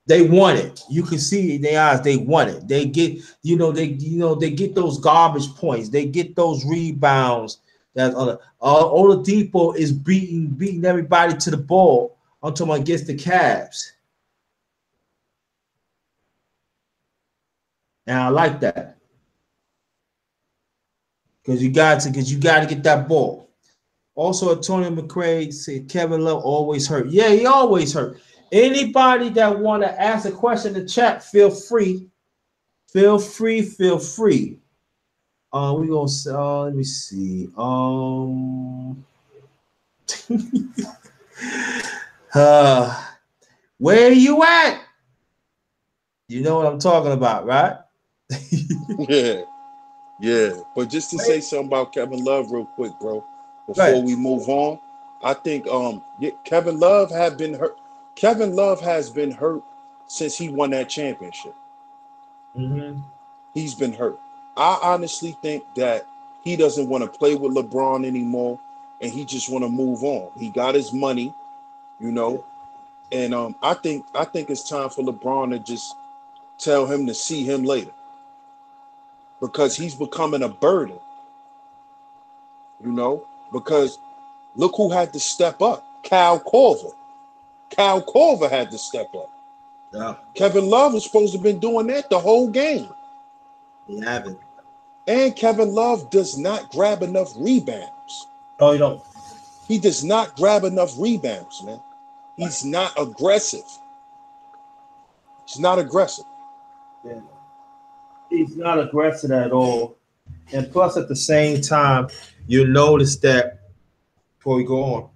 they want it. You can see in their eyes they want it. They get, they get those garbage points. They get those rebounds. That Oladipo is beating everybody to the ball until against the Cavs. And I like that. Because you got to get that ball. Also, Antonio McCray said Kevin Love always hurt. Yeah, he always hurt. Anybody that want to ask a question in the chat, feel free. Feel free. We gonna let me see. Where are you at? You know what I'm talking about, right? Yeah. But just to say something about Kevin Love real quick, bro, before we move on, I think Kevin Love had been hurt. Kevin Love has been hurt since he won that championship. Mm-hmm. He's been hurt. I honestly think that he doesn't want to play with LeBron anymore, and he just want to move on. He got his money, and I think it's time for LeBron to just tell him to see him later, because he's becoming a burden. Because look who had to step up. Kyle Korver had to step up. Yeah. Kevin Love was supposed to have been doing that the whole game. He haven't. And Kevin Love does not grab enough rebounds. Oh, you don't. He does not grab enough rebounds, man. He's not aggressive. He's not aggressive. Yeah. He's not aggressive at all. And plus, at the same time, you notice that before we go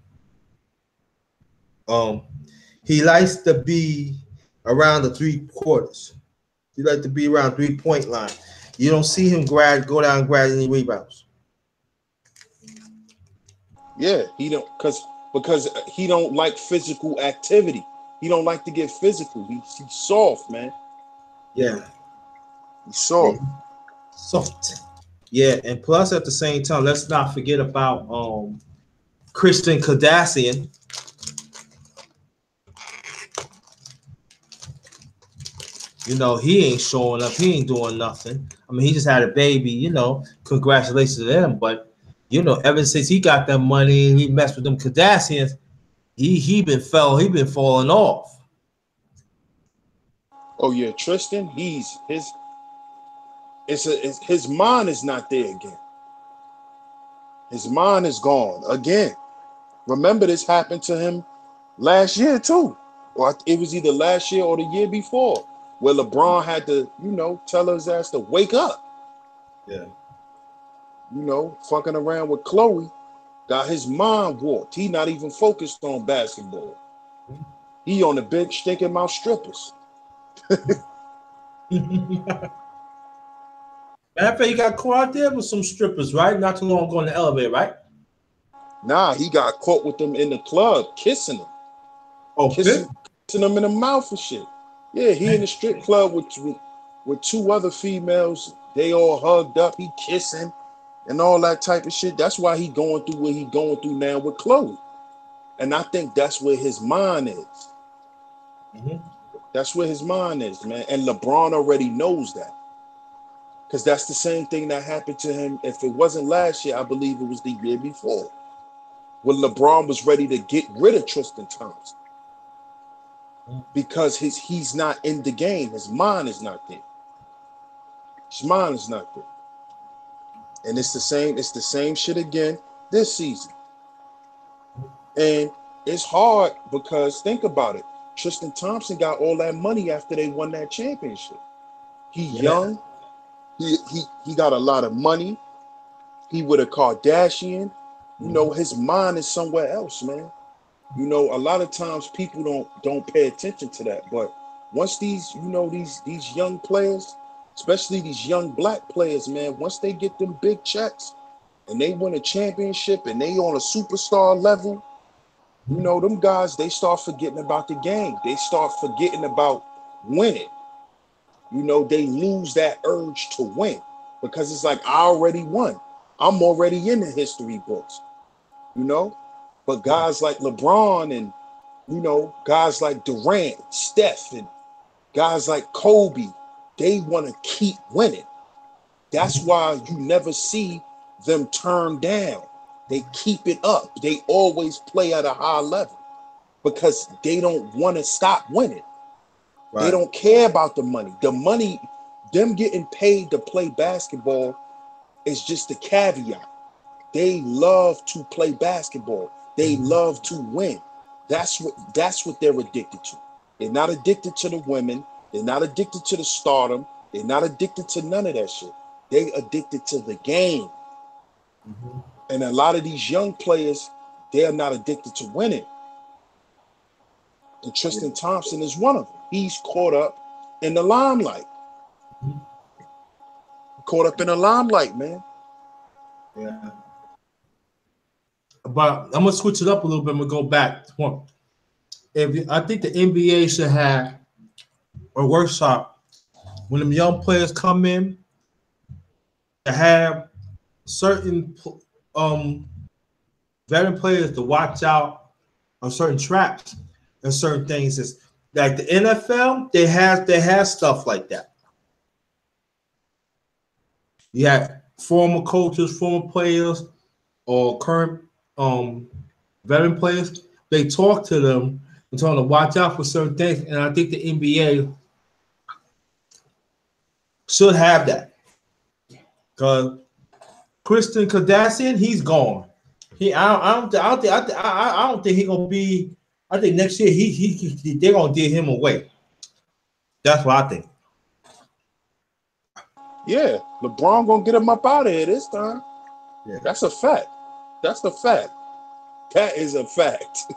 on, he likes to be around the 3 quarters. He likes to be around 3 point line. You don't see him go down and grab any rebounds. Yeah, he don't because he don't like physical activity. He don't like to get physical. He's soft, man. Yeah, He's yeah, soft. soft. Yeah, and plus at the same time, let's not forget about Christian Kardashian. You know, he ain't showing up. He ain't doing nothing. I mean, he just had a baby. You know, congratulations to him. But you know, ever since he got that money and he messed with them Kardashians, he been falling off. Oh yeah, Tristan. He's his mind is not there again. His mind is gone again. Remember, this happened to him last year too, or it was either last year or the year before, where LeBron had to, tell his ass to wake up. Yeah. Fucking around with Chloe got his mind warped. He not even focused on basketball. He on the bench thinking about strippers. Matter of fact, you got caught out there with some strippers, right? Not too long ago in the elevator, right? Nah, he got caught with them in the club, kissing them, Oh, kissing, Pip? kissing them in the mouth and shit. Yeah, he in the strip club with two other females. They all hugged up. He kissing and all that type of shit. That's why he going through what he going through now with Chloe. And I think that's where his mind is. Mm-hmm. That's where his mind is, man. And LeBron already knows that. Because that's the same thing that happened to him. If it wasn't last year, I believe it was the year before. When LeBron was ready to get rid of Tristan Thompson. Because he's not in the game. His mind is not there. His mind is not there. And it's the same shit again this season. And it's hard because think about it. Tristan Thompson got all that money after they won that championship. He Yeah. young. He got a lot of money. He with a Kardashian. His mind is somewhere else, man. A lot of times people don't pay attention to that. But once these young players, especially these young black players, man, once they get them big checks and they win a championship and they on a superstar level, them guys, they start forgetting about the game. They start forgetting about winning. They lose that urge to win because it's like, I already won. I'm already in the history books, you know? But guys like LeBron and, guys like Durant, Steph, and guys like Kobe, they want to keep winning. That's why you never see them turn down. They keep it up. They always play at a high level because they don't want to stop winning. They Right. don't care about the money. The money, them getting paid to play basketball is just a caveat. They love to play basketball. They love to win. That's what they're addicted to. They're not addicted to the women. They're not addicted to the stardom. They're not addicted to none of that shit. They addicted to the game. Mm-hmm. And a lot of these young players, they are not addicted to winning. And Yeah. Tristan Thompson is one of them. He's caught up in the limelight. Mm-hmm. Caught up in the limelight, man. Yeah. But I'm gonna switch it up a little bit. I'm gonna go back. I think the NBA should have a workshop when them young players come in to have certain veteran players to watch out on certain traps and certain things. Is like the NFL, they have stuff like that. You have former coaches, former players, or current um, veteran players. They talk to them and tell them to watch out for certain things. And I think the NBA should have that because Christian Kardashian, he's gone. I don't think he gonna be. I think next year they're gonna deal him away. That's what I think. Yeah, LeBron gonna get him up out of here this time. Yeah. That's a fact. That's the fact. That is a fact.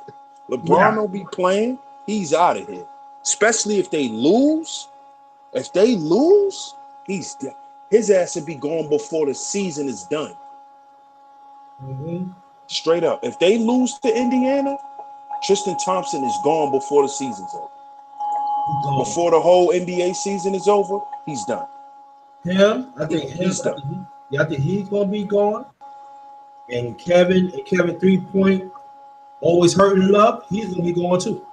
LeBron Yeah. don't be playing. He's out of here. Especially if they lose. If they lose, his ass would be gone before the season is done. Mm-hmm. Straight up. If they lose to Indiana, Tristan Thompson is gone before the season's over. He gone. Before the whole NBA season is over, he's done. Him, I think him. He's done. I think he's gonna be gone. And Kevin 3 point always hurting love. He's gonna be going too.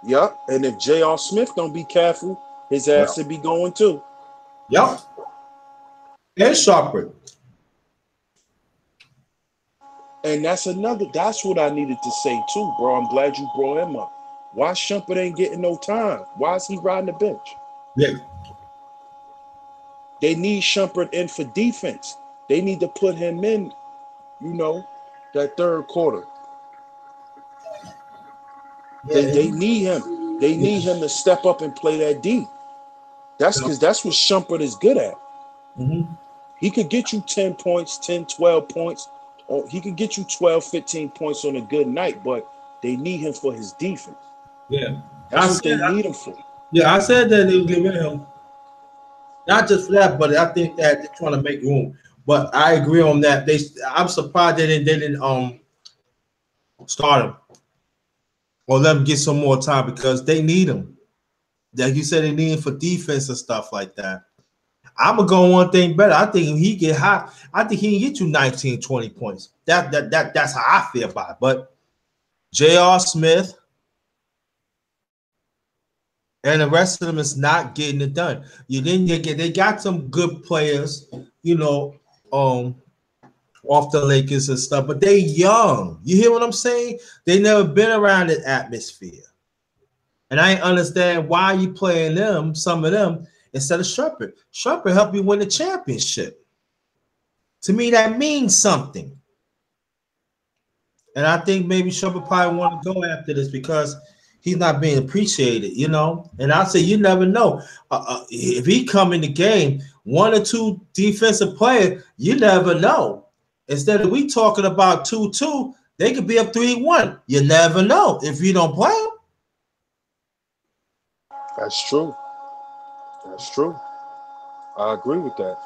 Yep. And if J.R. Smith don't be careful, his Yep. ass would be going too. Yep. And Sharper. And that's what I needed to say too, bro. I'm glad you brought him up. Why Shumpert ain't getting no time? Why is he riding the bench? Yeah. They need Shumpert in for defense. They need to put him in, that third quarter. Yeah. They need him. They need him to step up and play that D. That's because that's what Shumpert is good at. Mm-hmm. He could get you 10 points, 10, 12 points. Or he could get you 12, 15 points on a good night, but they need him for his defense. Yeah. That's what they need him for. Yeah, I said that they would get rid of him. Not just for that, but I think that they're trying to make room. But I agree on that. I'm surprised they didn't start him or let him get some more time because they need him. Like you said, they need him for defense and stuff like that. I'm gonna go one thing better. I think if he get hot, I think he can get you 19, 20 points. That's how I feel about it. But J.R. Smith and the rest of them is not getting it done. They got some good players, off the Lakers and stuff, but they young. You hear what I'm saying? They never been around that atmosphere. And I understand why you playing some of them, instead of Shumpert. Shumpert helped you win the championship. To me, that means something. And I think maybe Shumpert probably want to go after this because he's not being appreciated, And I say you never know. If he come in the game, one or two defensive players, you never know. Instead of we talking about 2-2, they could be up 3-1. You never know if you don't play them. That's true. That's true. I agree with that.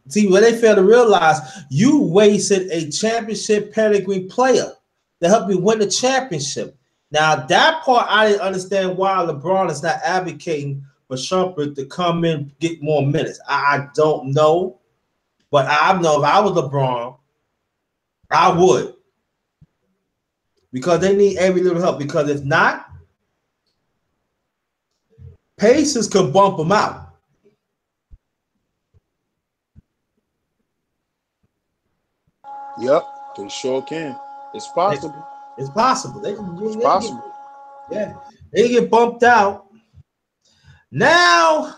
See, what they fail to realize, you wasted a championship pedigree player to help you win the championship. Now, that part I didn't understand why LeBron is not advocating for Shumpert to come in get more minutes. I don't know, but I know if I was LeBron, I would. Because they need every little help. Because if not, Pacers could bump them out. Yep, they sure can. It's possible. It's possible. It's possible. They get bumped out. Now,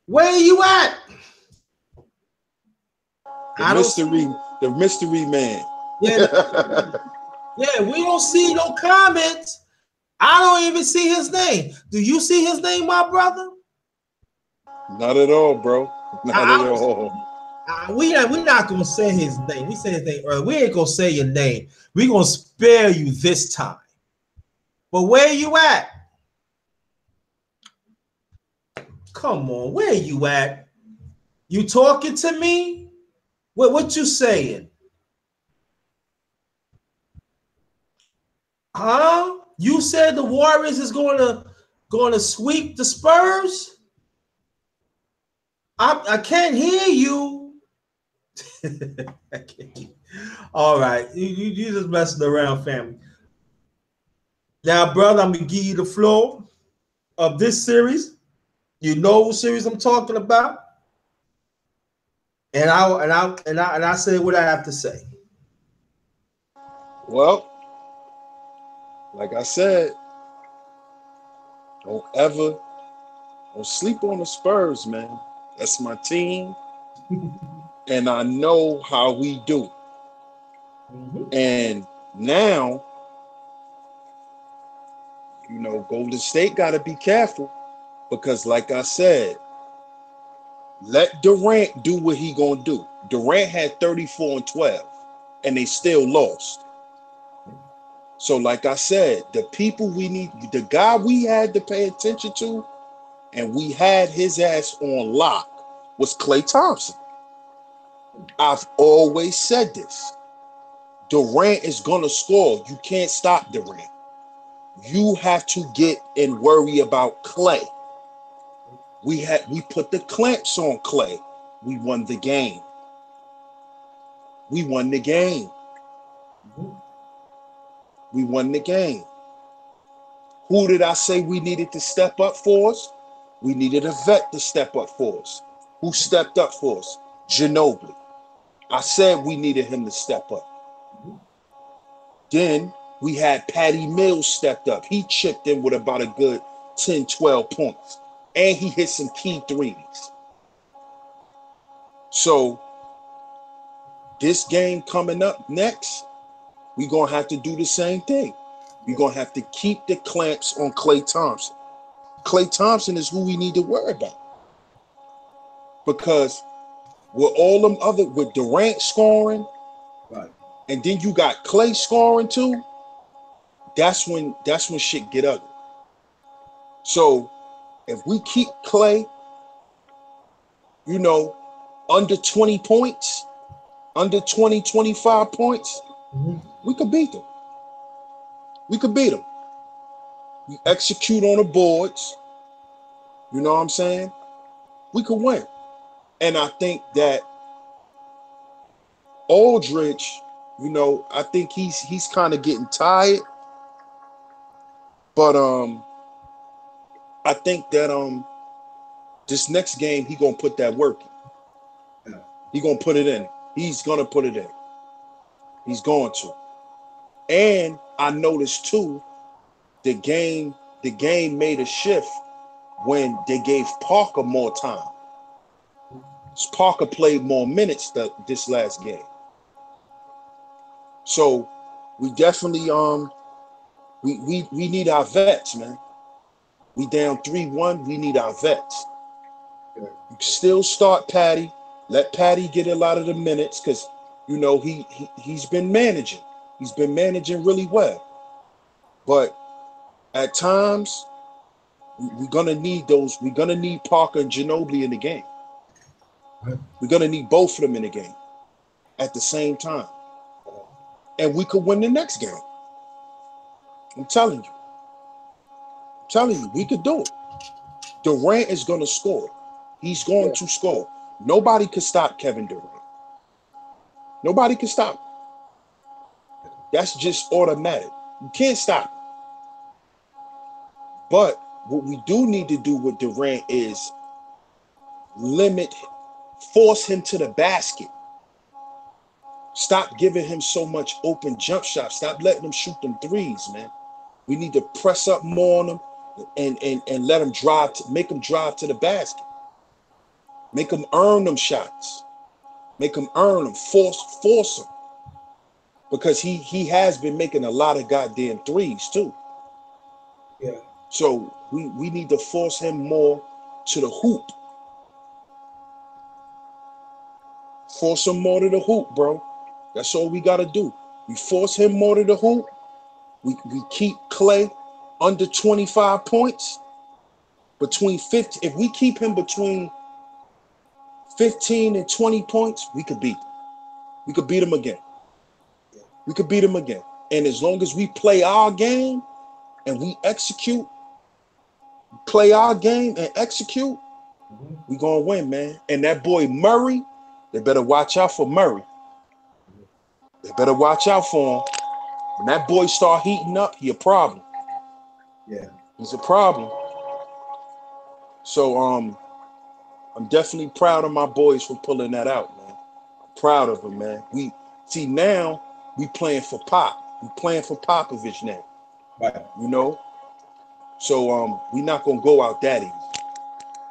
where you at? The mystery man. Yeah, we don't see no comments. I don't even see his name. Do you see his name, my brother? Not at all, bro. Not at all. We're not gonna say his name. We said his name earlier. We ain't gonna say your name. We're gonna spare you this time. But where you at? Come on, where you at? You talking to me? What you saying? Huh? You said the Warriors is going to sweep the Spurs? I can't hear you. All right, you just messing around, family. Now, brother, I'm gonna give you the floor of this series. You know what series I'm talking about, and I say what I have to say. Well, like I said, don't sleep on the Spurs, man. That's my team, and I know how we do. Mm-hmm. And now You know, Golden State got to be careful because, like I said, let Durant do what he gonna do. Durant had 34 and 12, and they still lost. So, like I said, the people we need, the guy we had to pay attention to, and we had his ass on lock, was Klay Thompson. I've always said this. Durant is gonna score. You can't stop Durant. You have to get and worry about Klay. We put the clamps on Klay. We won the game. We won the game. We won the game. Who did I say we needed to step up for us? We needed a vet to step up for us. Who stepped up for us? Ginobili. I said we needed him to step up. Then we had Patty Mills stepped up. He chipped in with about a good 10, 12 points. And he hit some key threes. So this game coming up next, we're going to have to do the same thing. We're going to have to keep the clamps on Klay Thompson. Klay Thompson is who we need to worry about. Because with all them other, with Durant scoring, Right. and then you got Klay scoring too, that's when shit get ugly. So if we keep Klay, you know, under 20 points, under 20, 25 points, we could beat them. We could beat them. We execute on the boards. You know what I'm saying? We could win. And I think that Aldridge, you know, I think he's kind of getting tired. But I think that this next game he gonna put that work in. Yeah. He gonna put it in. He's gonna put it in. He's going to. And I noticed too, the game made a shift when they gave Parker more time. Parker played more minutes this last game. So we definitely we need our vets, man. We down 3-1. We need our vets. Yeah. You still start Patty. Let Patty get a lot of the minutes because you know he's been managing. He's been managing really well. But at times we're gonna need those. We're gonna need Parker and Ginobili in the game. Right. We're gonna need both of them in the game at the same time, and we could win the next game. I'm telling you. We could do it. Durant is going to score. He's going to score. Nobody could stop Kevin Durant. Nobody can stop him. That's just automatic. You can't stop him. But what we do need to do with Durant is force him to the basket. Stop giving him so much open jump shots. Stop letting him shoot them threes, man. We need to press up more on him and let him make him drive to the basket. Make him earn them shots. Make him earn them. Force him. Because he has been making a lot of goddamn threes too. Yeah. So we need to force him more to the hoop. Force him more to the hoop, bro. That's all we got to do. We force him more to the hoop. We keep Klay under 25 points. Between 50, if we keep him between 15 and 20 points, we could beat him. We could beat him again. We could beat him again. And as long as we play our game and we play our game and execute, we gonna win, man. And that boy Murray, they better watch out for Murray. They better watch out for him. When that boy start heating up, he a problem. Yeah. He's a problem. So I'm definitely proud of my boys for pulling that out, man. I'm proud of them, man. We see now we playing for Pop. We playing for Popovich now. Right. You know? So we not gonna go out that easy.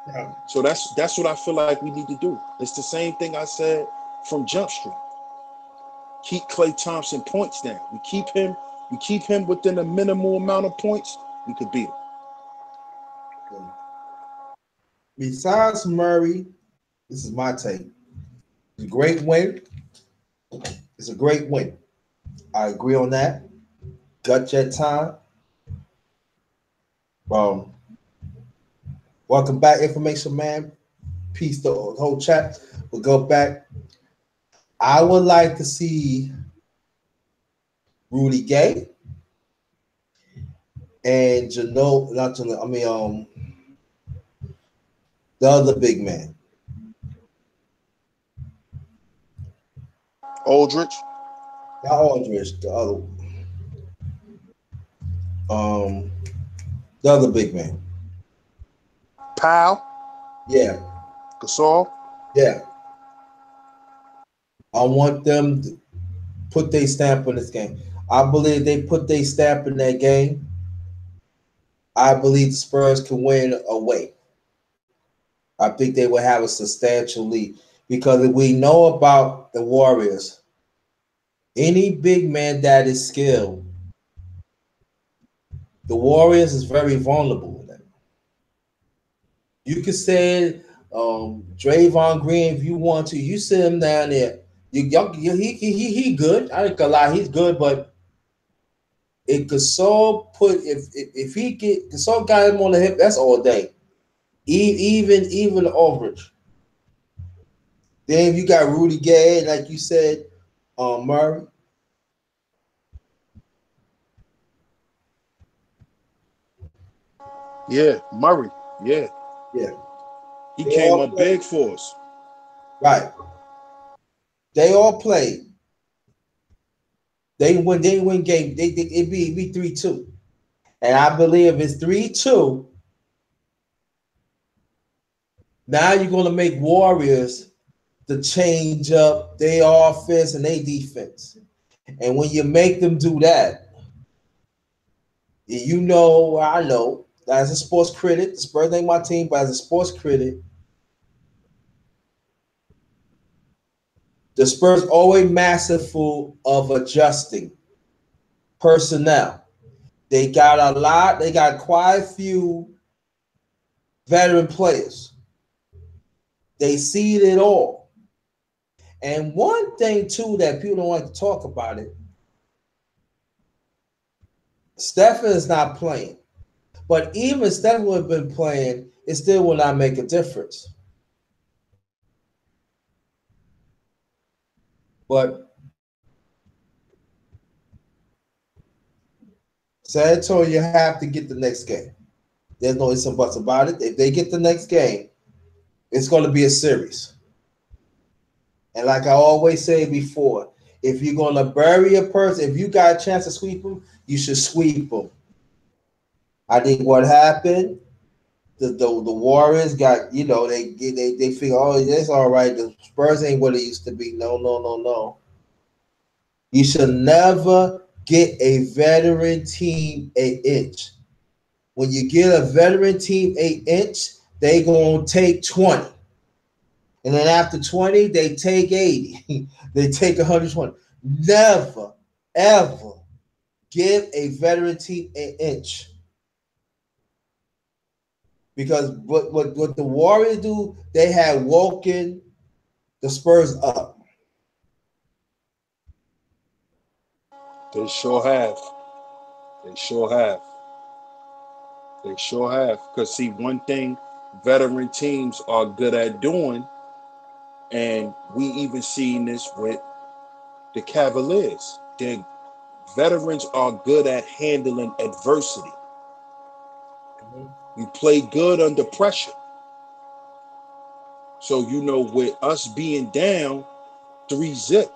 Yeah. So that's what I feel like we need to do. It's the same thing I said from Jump Street. Keep Klay Thompson points down. We keep him within a minimal amount of points, we could beat them. Besides Murray, this is my take. It's a great win. It's a great win. I agree on that. Gut check time. Um, welcome back, information man. Peace the whole chat. We'll go back. I would like to see Rudy Gay and Jano, not Jano, I mean the other big man. Aldridge. Not Aldridge, um the other big man. Powell. Yeah, Gasol. yeah. I want them to put their stamp on this game. I believe they put their stamp in that game. I believe the Spurs can win away. I think they will have a substantial lead because we know about the Warriors. Any big man that is skilled, the Warriors is very vulnerable with that. You could say Draymond Green if you want to. You sit him down there. He good. I ain't gonna lie, he's good, but if Gasol put if he get Gasol got him on the hip, that's all day. Even Aldridge. Then you got Rudy Gay, like you said, Murray. Yeah, Murray. Yeah, Yeah, he they came all up played. big for us. Right. They all played. They win game. It be 3-2. And I believe it's 3-2. Now you're gonna make Warriors to change up their offense and their defense. And when you make them do that, you know, I know, as a sports critic, the Spurs ain't my team, but as a sports critic, the Spurs always masterful of adjusting personnel. They got a lot, they got quite a few veteran players. They see it all. And one thing too that people don't like to talk about it, Stephen is not playing. But even Stephen would have been playing, it still will not make a difference. But San Antonio have to get the next game. There's no ifs and buts about it. If they get the next game, it's going to be a series. And like I always say before, if you're going to bury a person, if you got a chance to sweep them, you should sweep them. I think what happened, the Warriors got, they figure, oh, that's all right. The Spurs ain't what it used to be. No, no, no, no. You should never get a veteran team an inch. When you get a veteran team 8 inch, they gonna take 20. And then after 20, they take 80. They take 120. Never, ever give a veteran team an inch. Because what the Warriors do, they had woken the Spurs up. They sure have. They sure have. They sure have. Because, see, one thing veteran teams are good at doing, and we even seen this with the Cavaliers. Their veterans are good at handling adversity. Mhm. We play good under pressure. So, with us being down 3-zip,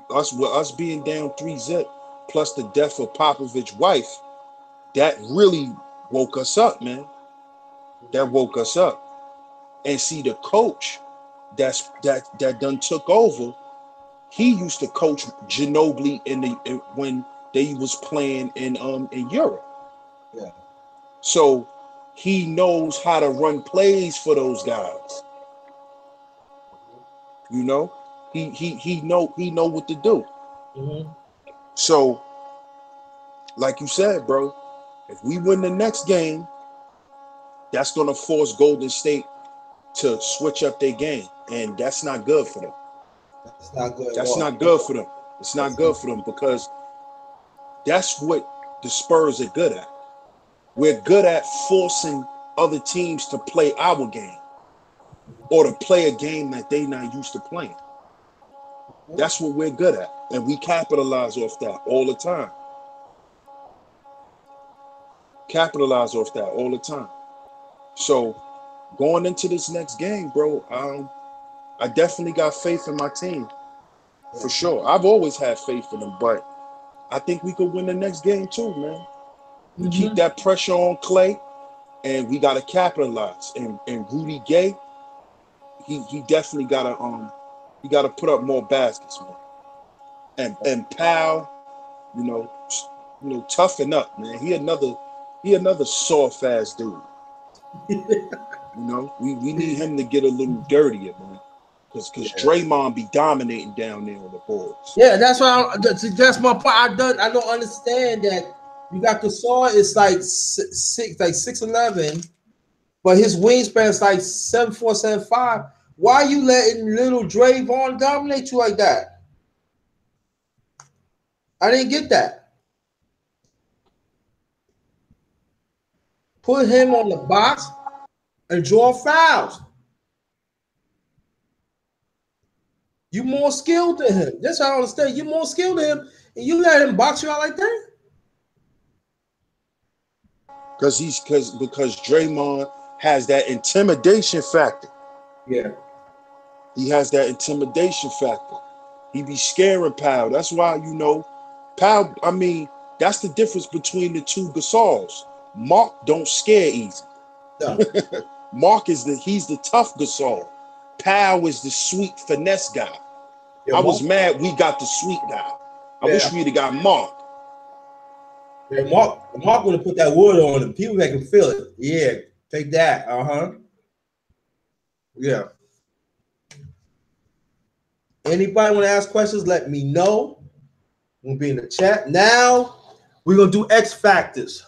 with us being down 3-zip, plus the death of Popovich's wife, that really woke us up, man. That woke us up. And see, the coach that done took over, he used to coach Ginobili when they was playing in Europe. Yeah. So he knows how to run plays for those guys. You know, he know what to do. Mm-hmm. So, like you said, bro, If we win the next game, that's going to force Golden State to switch up their game, and that's not good for them. That's not good at That's all. not good for them. It's not That's good not for them because that's what the Spurs are good at. We're good at forcing other teams to play our game or to play a game that they not used to playing. good. That's what we're good at, and we capitalize off that all the time. Capitalize off that all the time. So going into this next game, bro, I definitely got faith in my team Yeah. for sure. I've always had faith in them, but I think we could win the next game too, man. We keep Mm-hmm. that pressure on Clay, and we got to capitalize. And Rudy Gay, he definitely he gotta put up more baskets, man. And Powell, you know, toughen up, man. He another soft ass dude. We need him to get a little dirtier, man. Cause Yeah. Draymond be dominating down there on the boards. Yeah, that's why that's my point. I don't understand that you got the saw. It's like 6'11", but his wingspan is like 7'4", 7'5". Why are you letting little Draymond dominate you like that? I didn't get that. Put him on the box and draw fouls. You more skilled than him. That's what I don't understand. You more skilled than him, and you let him box you out like that? Because Draymond has that intimidation factor. Yeah. He has that intimidation factor. He be scaring Powell. That's why, Powell, I mean, that's the difference between the two Gasols. Mark don't scare easy. No. Mark he's the tough Gasol. Powell is the sweet finesse guy. Yeah, I was Mark. mad we got the sweet guy. I wish Yeah. we'd have got Mark. Yeah, Mark would have put that wood on him. People make him feel it. Yeah, take that. Uh-huh. Yeah. Anybody want to ask questions, let me know. We'll be in the chat. Now, we're going to do X Factors.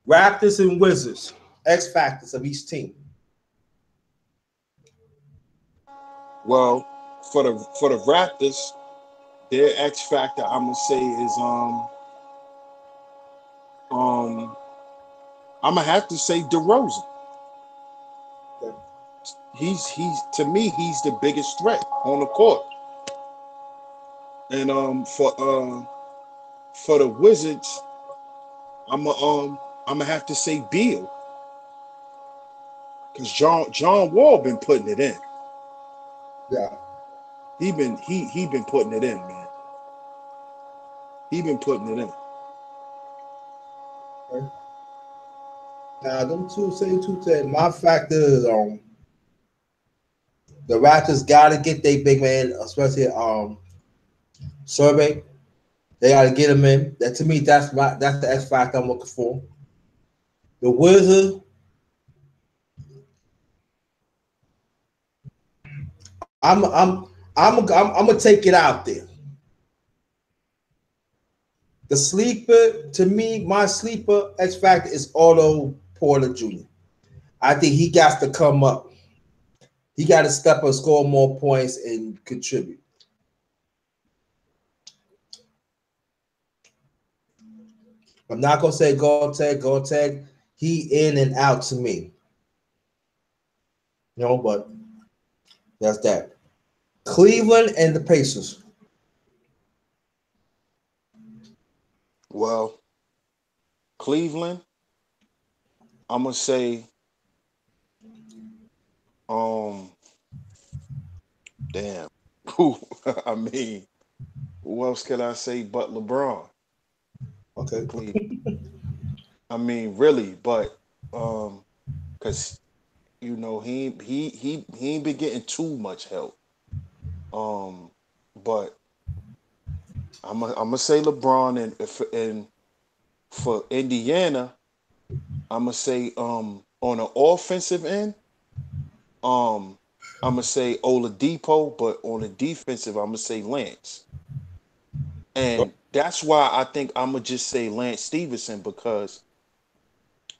Raptors and Wizards. X Factors of each team. Well, for the Raptors, their X factor I'm gonna say is I'm gonna have to say DeRozan. Okay. He's to me he's the biggest threat on the court. And for the Wizards, I'm gonna have to say Beal because John Wall been putting it in. Yeah. He been putting it in, man. He been putting it in. Okay. Now, them two say two say my factor is the Raptors gotta get their big man, especially Survey. They gotta get him in. That to me, that's the X factor I'm looking for. The Wizards, I'm gonna take it out there. The sleeper, to me, my sleeper X factor is Otto Porter Jr. I think he got to come up. He got to step up, score more points, and contribute. I'm not gonna say go tag, go tag. He in and out to me. But that's that. Cleveland and the Pacers. Well, Cleveland, I'm gonna say um damn. I mean, who else can I say but LeBron? Okay. Cleveland. I mean, really, but because he ain't been getting too much help. But I'm gonna say LeBron, and for Indiana, I'm gonna say on the offensive end, um I'm gonna say Oladipo, but on the defensive, I'm gonna say Lance. And That's why I think I'm gonna just say Lance Stevenson, because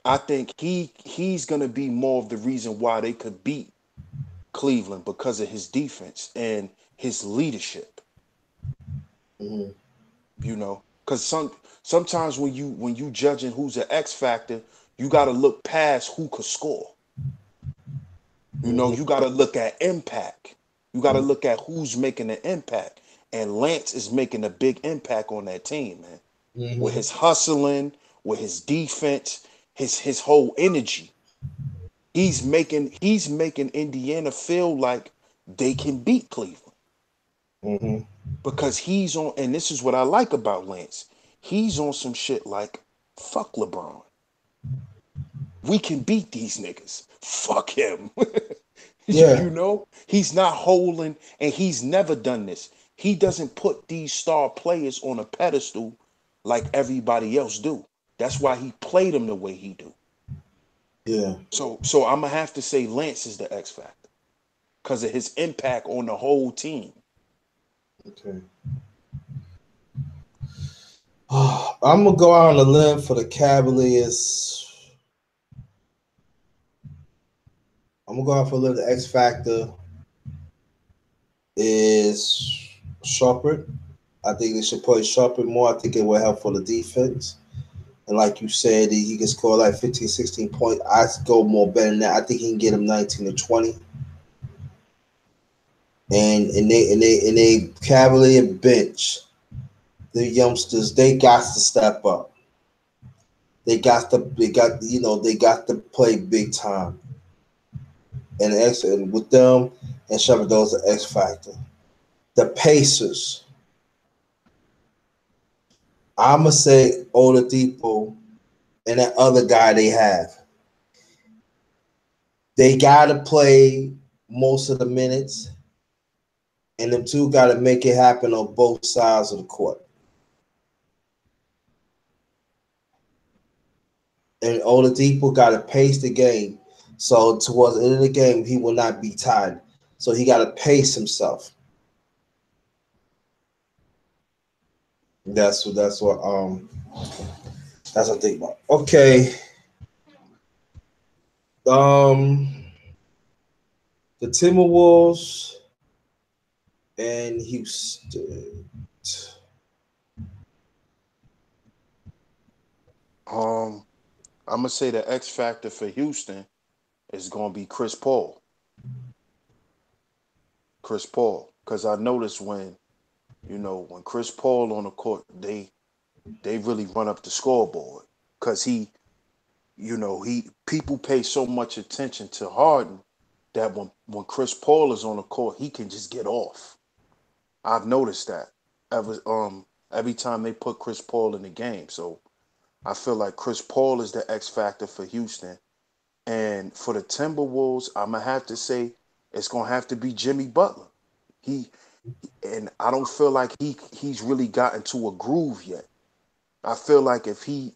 I think he's gonna be more of the reason why they could beat Cleveland, because of his defense and his leadership. Mm-hmm. You know, because sometimes when you judging who's an X factor, you got to look past who could score. You know, Mm-hmm. you got to look at impact. You got to look at who's making an impact, and Lance is making a big impact on that team, man. With Mm-hmm. his hustling, with his defense, his whole energy. He's making Indiana feel like they can beat Cleveland, Mm-hmm. because he's on, and this is what I like about Lance. He's on some shit like, fuck LeBron. We can beat these niggas. Fuck him. Yeah. You know, he's not holding, and he's never done this. He doesn't put these star players on a pedestal like everybody else do. That's why he played them the way he do. Yeah. So I'm gonna have to say Lance is the X factor because of his impact on the whole team. Okay. I'm gonna go out on a limb for the Cavaliers. I'm gonna go out for a little. The X factor is Sharper. I think they should play Sharper more. I think it will help for the defense. And like you said, he can score like 15, 16 points. I go more better than that. I think he can get him 19 to 20. And they Cavalier bench, the youngsters, they got to step up. They got to play big time. And with them and Sharper, those are X factor. The Pacers. I'ma say Oladipo and that other guy they have. They gotta play most of the minutes, and them two gotta make it happen on both sides of the court. And Oladipo gotta pace the game. So towards the end of the game, he will not be tired. So he gotta pace himself. That's what I think about. Okay. Um the Timberwolves and Houston. Um, I'm gonna say the X factor for Houston is gonna be Chris Paul. Chris Paul, because I noticed when Chris Paul on the court, they really run up the scoreboard, because he people pay so much attention to Harden that when Chris Paul is on the court, he can just get off. I've noticed that every time they put Chris Paul in the game. So I feel like Chris Paul is the X factor for Houston. And for the Timberwolves, I'm gonna have to say it's gonna have to be Jimmy Butler. He and I don't feel like he's really gotten to a groove yet. I feel like if he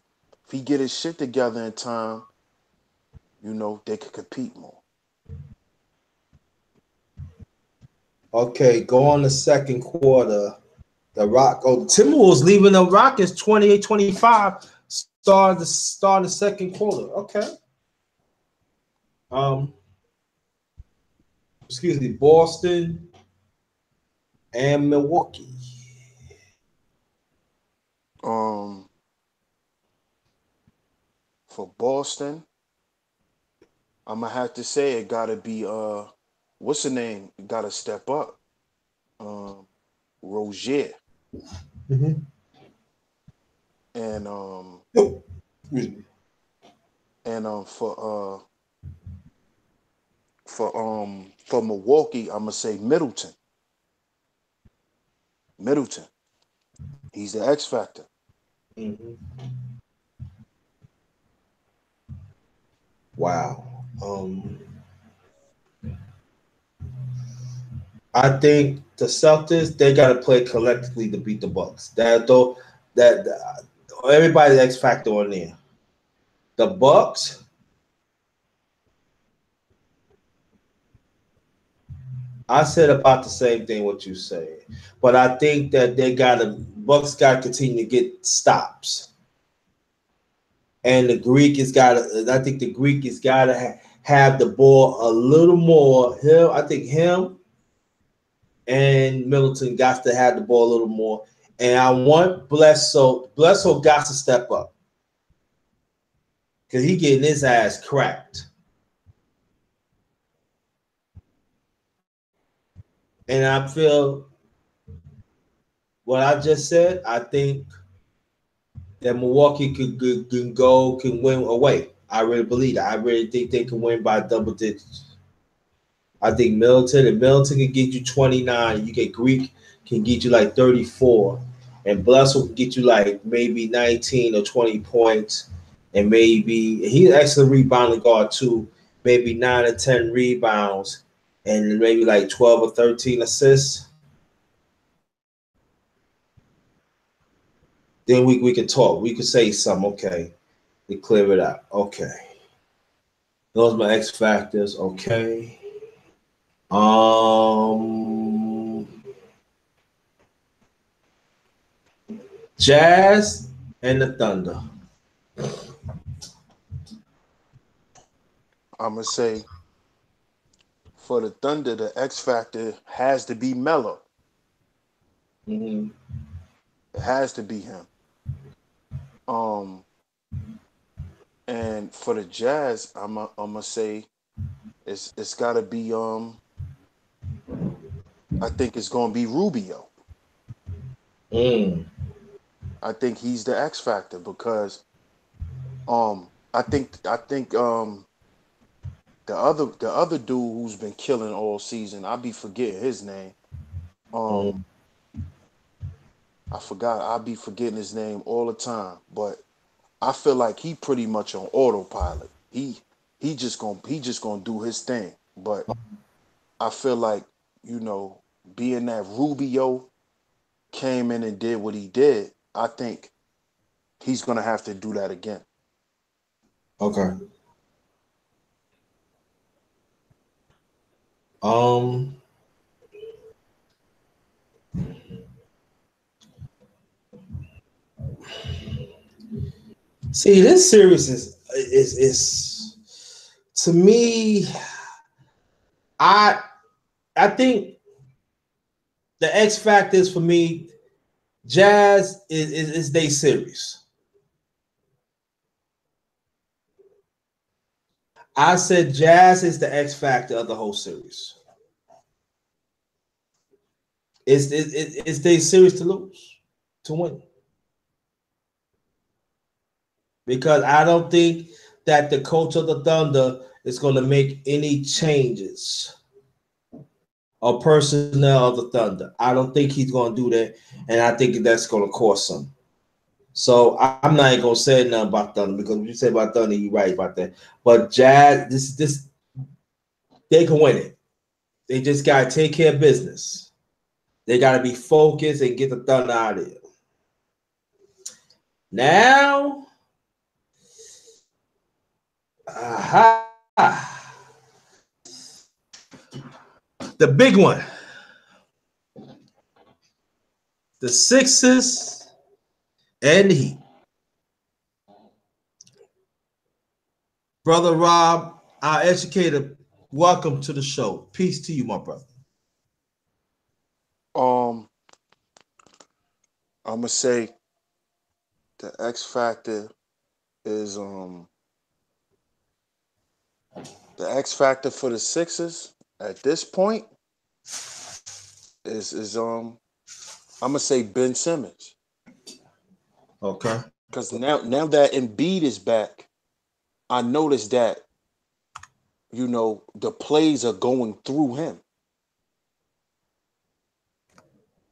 get his shit together in time, they could compete more. Okay, go on the second quarter. The Timberwolves leaving the Rockets 28-25. Start the second quarter. Okay. Um, excuse me, Boston and Milwaukee. Um, for Boston, I'm gonna have to say it gotta be what's the name? Gotta step up. Um, Rozier. Mm-hmm. And Oh, excuse me. for Milwaukee, I'm gonna say Middleton. Middleton. He's the X factor. Mm-hmm. Wow. I think the Celtics they got to play collectively to beat the Bucks. That everybody's X factor on there. The Bucks I said about the same thing what you said, but I think that they got to Bucks got to continue to get stops, and the Greek has got to. I think the Greek has got to have the ball a little more. I think him and Middleton got to have the ball a little more, and I want Bledsoe. Bledsoe got to step up because he getting his ass cracked, and I feel what I just said. I think that Milwaukee can win away. I really believe that. I really think they can win by double digits. I think Middleton can get you 29. You get Greek can get you like 34, and Bledsoe can get you like maybe 19 or 20 points, and maybe he's excellent rebounding guard too. Maybe 9 or 10 rebounds, and maybe like 12 or 13 assists. Then we could talk. We could say something. Okay, we clear it out. Okay. Those are my X factors. Okay. Um, Jazz and the Thunder. I'm gonna say for the Thunder, the X factor has to be Melo. Mm-hmm. It has to be him. Um, and for the Jazz, I'm gonna say it's got to be I think it's gonna be Rubio. Mm. I think he's the X factor because I think the other dude who's been killing all season, I be forgetting his name. Mm. Um, I forgot. I be forgetting his name all the time, but I feel like he pretty much on autopilot. He just gonna do his thing. But I feel like being that Rubio came in and did what he did, I think he's gonna have to do that again. Okay. Um. See, this series is to me. I I think the X factors for me. Jazz is their series. I said Jazz is the X factor of the whole series. It's their series to lose, to win. Because I don't think that the coach of the Thunder is going to make any changes or personnel of the Thunder. I don't think he's going to do that, and I think that's going to cost some. So I'm not even gonna say nothing about Thunder because when you say about Thunder, you're right about that. But Jazz, this they can win it. They just gotta take care of business. They gotta be focused and get the Thunder out of here. Now, aha, the big one, the Sixers and the Heat. Brother Rob, our educator, welcome to the show. Peace to you, my brother. Um, I'm gonna say the X factor is the X factor for the Sixers at this point is I'm gonna say Ben Simmons Okay. because now that Embiid is back, I noticed that the plays are going through him.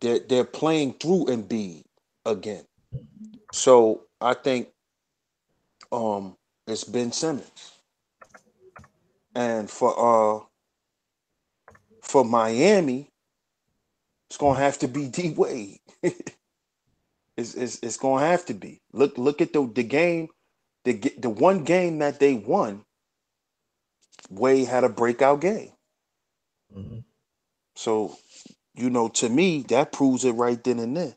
They're playing through Embiid again. So I think it's Ben Simmons, and for Miami, it's gonna have to be D Wade. It's gonna have to be. Look at the game, the one game that they won. Wade had a breakout game. Mhm. So, to me, that proves it right then and there.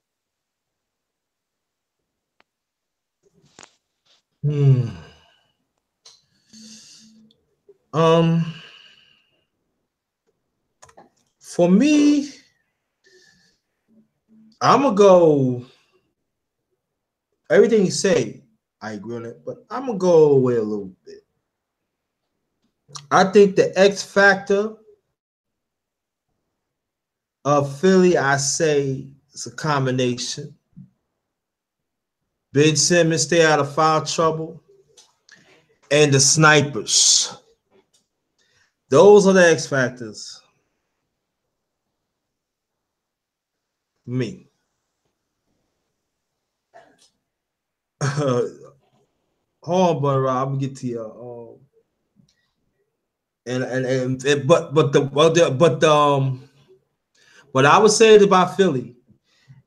Hmm. Um, for me, I'm gonna go. Everything you say, I agree on it, but I'm gonna go away a little bit. I think the X factor of Philly, I say, it's a combination. Ben Simmons stay out of foul trouble, and the snipers. Those are the X factors. Me. Hold on, brother. I'm gonna get to you. But what I would say about Philly,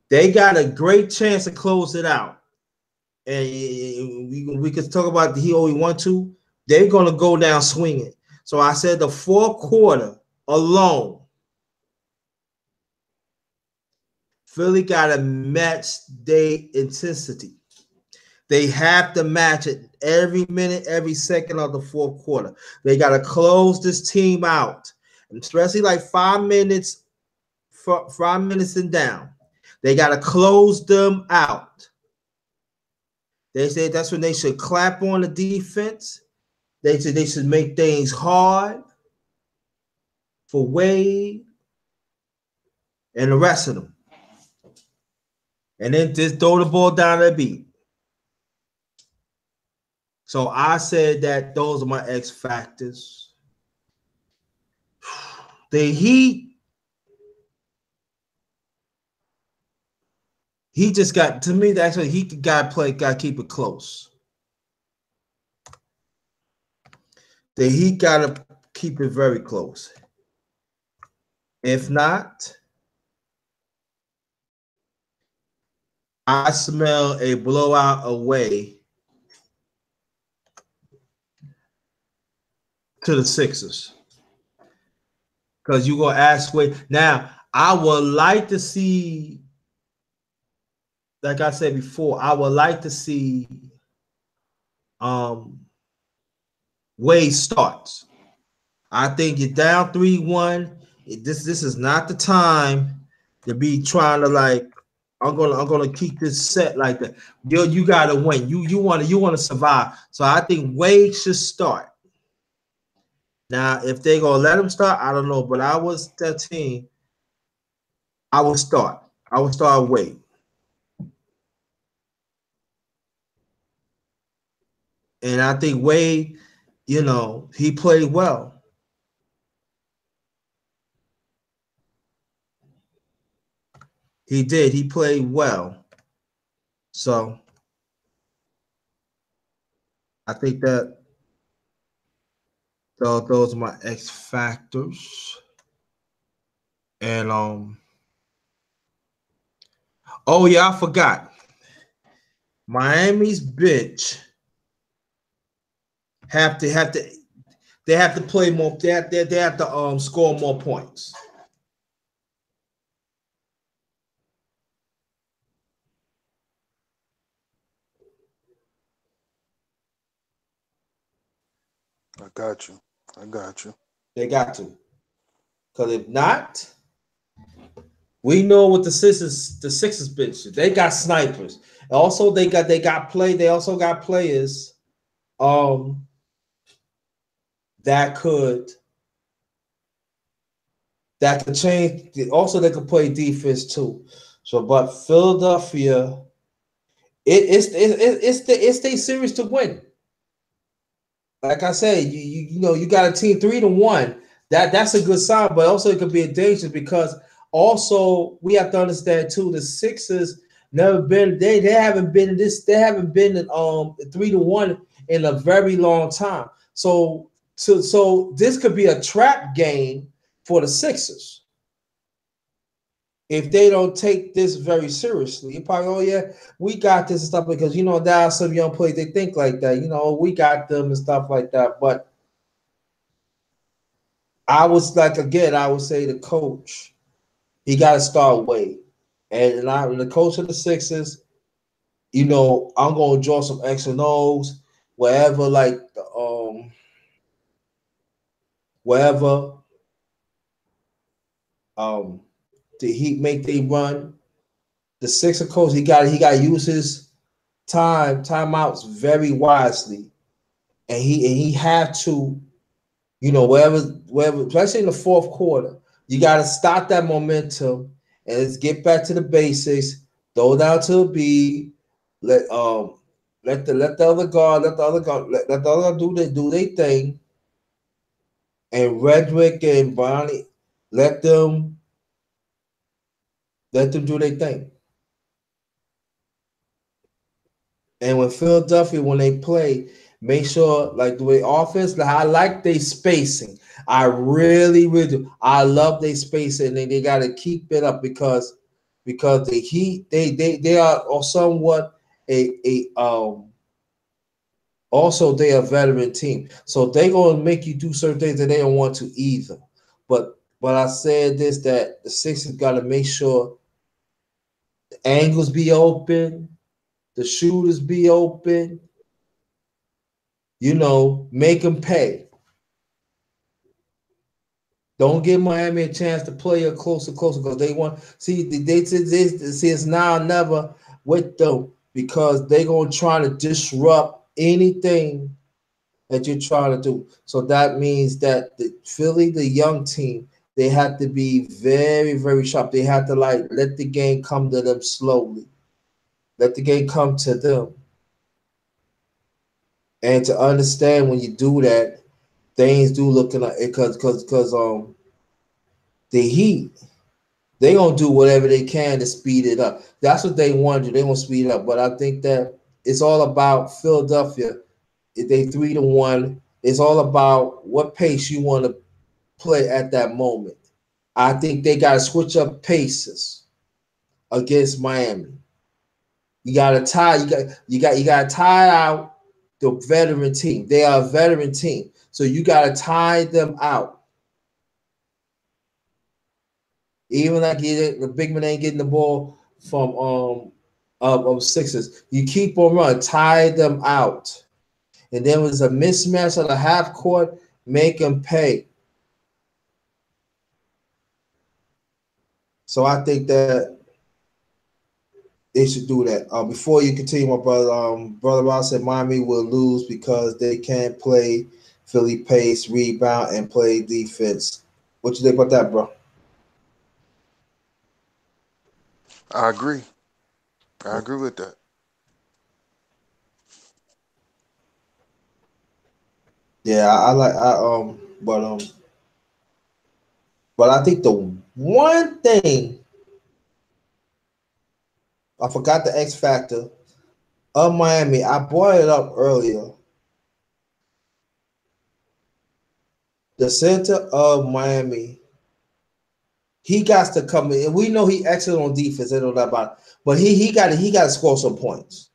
they got a great chance to close it out. And we could talk about the he only won two. They're gonna go down swinging. So I said the fourth quarter alone, Philly got to match their intensity. They have to match it every minute, every second of the fourth quarter. They got to close this team out, especially like 5 minutes, 5 minutes and down. They got to close them out. They say that's when they should clap on the defense. They said they should make things hard for Wade and the rest of them. And then just throw the ball down the beat. So I said that those are my X factors. The Heat, he just got to me. Actually, he got to keep it close. The Heat got to keep it very close. If not, I smell a blowout away to the Sixers. Because you're going to ask Wade. Now, I would like to see, like I said before, I would like to see Wade starts. I think you're down 3-1. This is not the time to be trying to like, I'm gonna keep this set like that. You gotta win. You want to survive. So I think Wade should start. Now, if they gonna let him start, I don't know. But I was that team. I would start. I would start Wade. And I think Wade, he played well. He did. He played well. So I think that those are my X factors. And oh yeah, I forgot. Miami's bitch they have to play more. They have to score more points. I got you. I got you. They got to. Because if not, we know what the Sixers bitch. They got snipers. Also, they also got players um that could change. Also, they could play defense too. So, but Philadelphia, it's they series to win. Like I said, you got a team 3-1. That's a good sign, but also it could be a danger because also we have to understand too the Sixers never been they haven't been this they haven't been 3-1 in a very long time. So this could be a trap game for the Sixers if they don't take this very seriously. You probably, oh yeah, we got this and stuff because now some young players they think like that. We got them and stuff like that. But I was like again, I would say the coach, he got to start Wade, and the coach of the Sixers, I'm gonna draw some X and O's wherever, like wherever um the Heat make they run. The Sixer coach, he got to use his timeouts very wisely, and he had to, wherever, especially in the fourth quarter, you got to stop that momentum and let's get back to the basics. Throw down to a B. Let let the other guard let the other do their thing, and Redrick and Bonnie let them do their thing. And when Philadelphia, when they play, make sure like the way offense, like, I like they spacing. I really, really do. I love they spacing, and they got to keep it up because the Heat, they are somewhat a also they are a veteran team, so they gonna make you do certain things that they don't want to either. But I said this, that the Sixers got to make sure the angles be open, the shooters be open, make them pay. Don't give Miami a chance to play a closer because they want see see it's now or never with them because they gonna try to disrupt anything that you're trying to do. So that means that the Philly, the young team, they have to be very, very sharp. They have to like let the game come to them slowly. Let the game come to them. And to understand when you do that, things do looking like it because the Heat, they gonna do whatever they can to speed it up. That's what they want to do. They gonna speed it up. But I think that it's all about Philadelphia. If they 3-1, it's all about what pace you want to play at that moment. I think they got to switch up paces against Miami. You got to tie. You got to tie out the veteran team. They are a veteran team, so you got to tie them out. Even like the big man ain't getting the ball from of Sixers. You keep on running, tie them out, and then when there's a mismatch on the half court, make them pay. So I think that they should do that. Before you continue, my brother, brother Ross said Miami will lose because they can't play Philly pace, rebound, and play defense. What you think about that, bro? I agree. I agree with that. Yeah, I like but I think the one thing I forgot the X factor of Miami. I brought it up earlier. The center of Miami, he got to come in. We know he excellent on defense. I know that about it. But he got to score some points.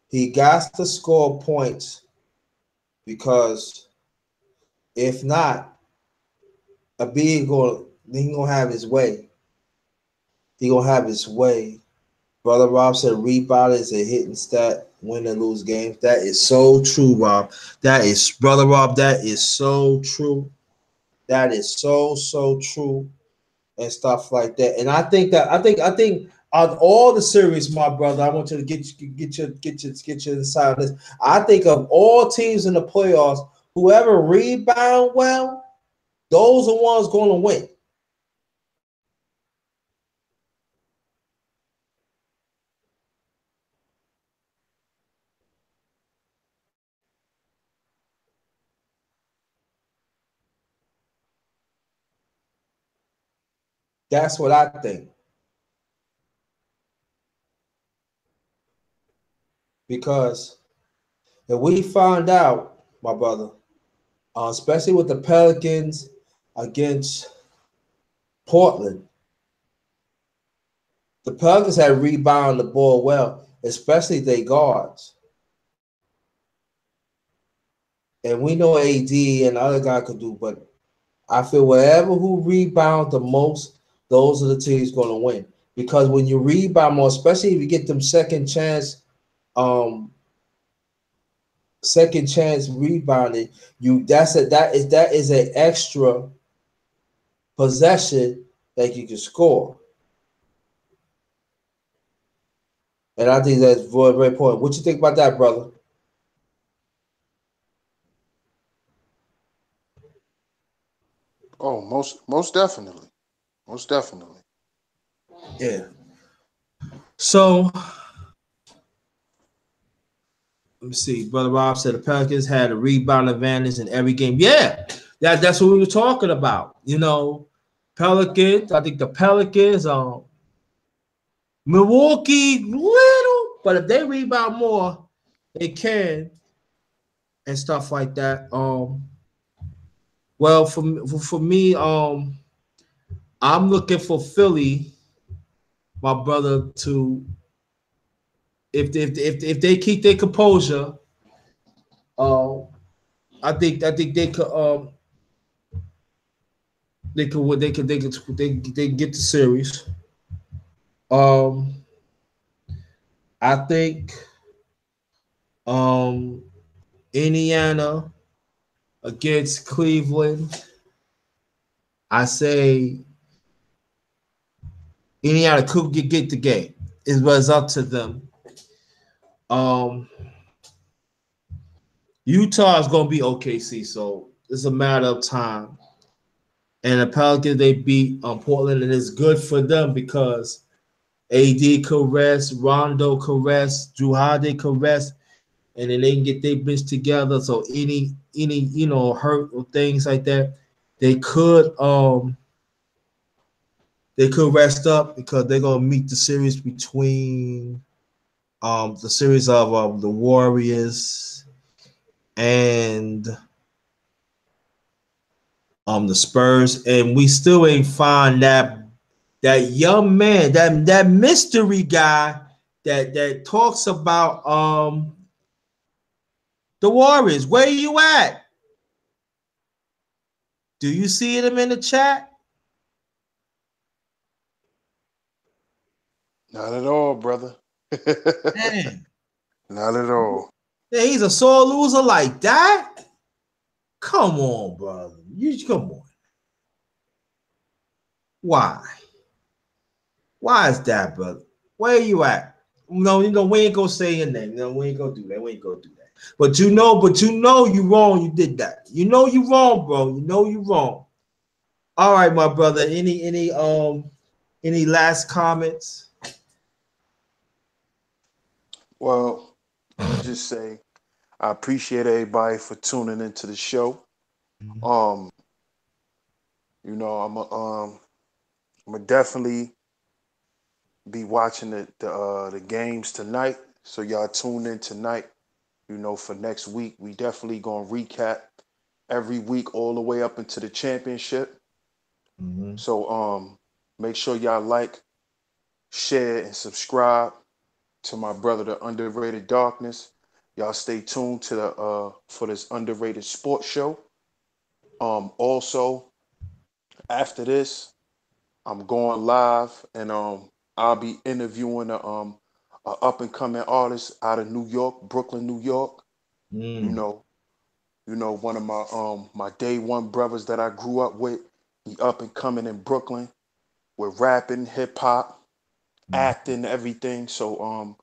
He got to score points because if not, a big going he gonna have his way. He gonna have his way. Brother Rob said rebound is a hitting stat, win and lose games. That is so true, Rob. That is brother Rob. That is so true. That is so true, and stuff like that. And I think of all the series, my brother, I want you to get your inside on this. I think of all teams in the playoffs, whoever rebound well, those are ones going to win. That's what I think. Because if we find out, my brother, especially with the Pelicans against Portland, the Pelicans had rebounded the ball well. especially they guards. And we know AD and the other guy could do, but I feel wherever who rebound the most, those are the teams going to win. Because when you rebound more, especially if you get them um, second chance rebounding, that is an extra possession that you can score. And I think that's very, very important. What you think about that, brother? Oh, most definitely. Most definitely. Yeah. So let me see. Brother Rob said the Pelicans had a rebound advantage in every game. Yeah, that's what we were talking about. Pelicans. I think the Pelicans, Milwaukee, little, but if they rebound more, they can and stuff like that. Well, for me, I'm looking for Philly, my brother, to if they keep their composure, uh, I think they get the series. Um, I think um Indiana against Cleveland. I say Indiana could get the game. It was up to them. Um, Utah is gonna be OKC, so it's a matter of time. And the Pelicans they beat Portland, and it's good for them because AD could rest, Rondo could rest, Drew Holiday could rest, and then they can get their bench together. So any hurt or things like that, they could um they could rest up because they're gonna meet the series between the series of the Warriors and the Spurs, and we still ain't find that young man, that mystery guy that talks about the Warriors. Where you at? Do you see them in the chat? Not at all, brother. Man, Not at all. yeah, he's a sore loser like that. Come on, brother. You come on. Why? Why is that, brother? Where you at? No, we ain't gonna say your name. No, we ain't gonna do that. We ain't gonna do that. But you wrong. You did that. You know you wrong, bro. You know you wrong. All right, my brother. Any last comments? Well, I'm gonna just say I appreciate everybody for tuning into the show. Um, I'm gonna definitely be watching the games tonight. So y'all tune in tonight. For next week, we definitely gonna recap every week all the way up into the championship. Mm-hmm. So make sure y'all like, share, and subscribe to my brother, the Underrated Darkness. Y'all stay tuned to the for this underrated sports show. Also after this, I'm going live and I'll be interviewing a up and coming artist out of New York, Brooklyn, New York. You Mm. know, one of my day one brothers that I grew up with. He up and coming in Brooklyn with rapping, hip hop, acting, everything. So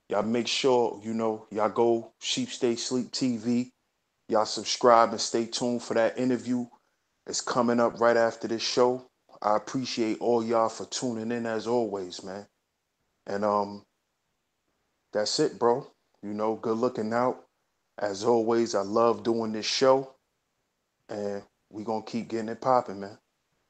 y'all make sure y'all go Sheep Stay Sleep TV. Y'all subscribe and stay tuned for that interview. It's coming up right after this show. I appreciate all y'all for tuning in as always, man. And that's it, bro. Good looking out. As always, I love doing this show, and we gonna keep getting it popping, man.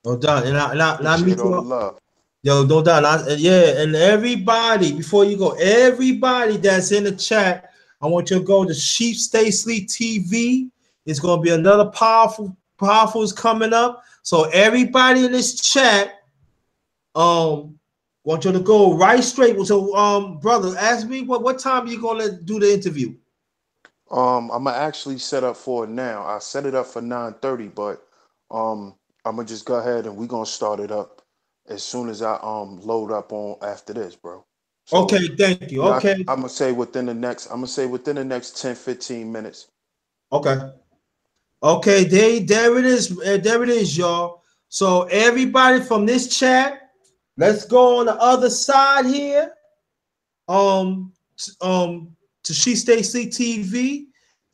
No doubt. And I Appreciate meet all you the up. love. Yo, no doubt. Yeah, and everybody, before you go, everybody that's in the chat, I want you to go to Sheep Stay Sleep TV. It's gonna be another powerful is coming up. So everybody in this chat, um, Want you to go right straight. So, brother, ask me what time you gonna do the interview? I'm gonna actually set up for it now. I set it up for 9:30, but I'm gonna just go ahead and we gonna start it up as soon as I load up on after this, bro. So Okay, thank you. yeah, Okay, I'm gonna say within the next 10-15 minutes. okay, okay. There it is. There it is, y'all. So everybody from this chat, let's go on the other side here. Um, to She Stay Sleep TV.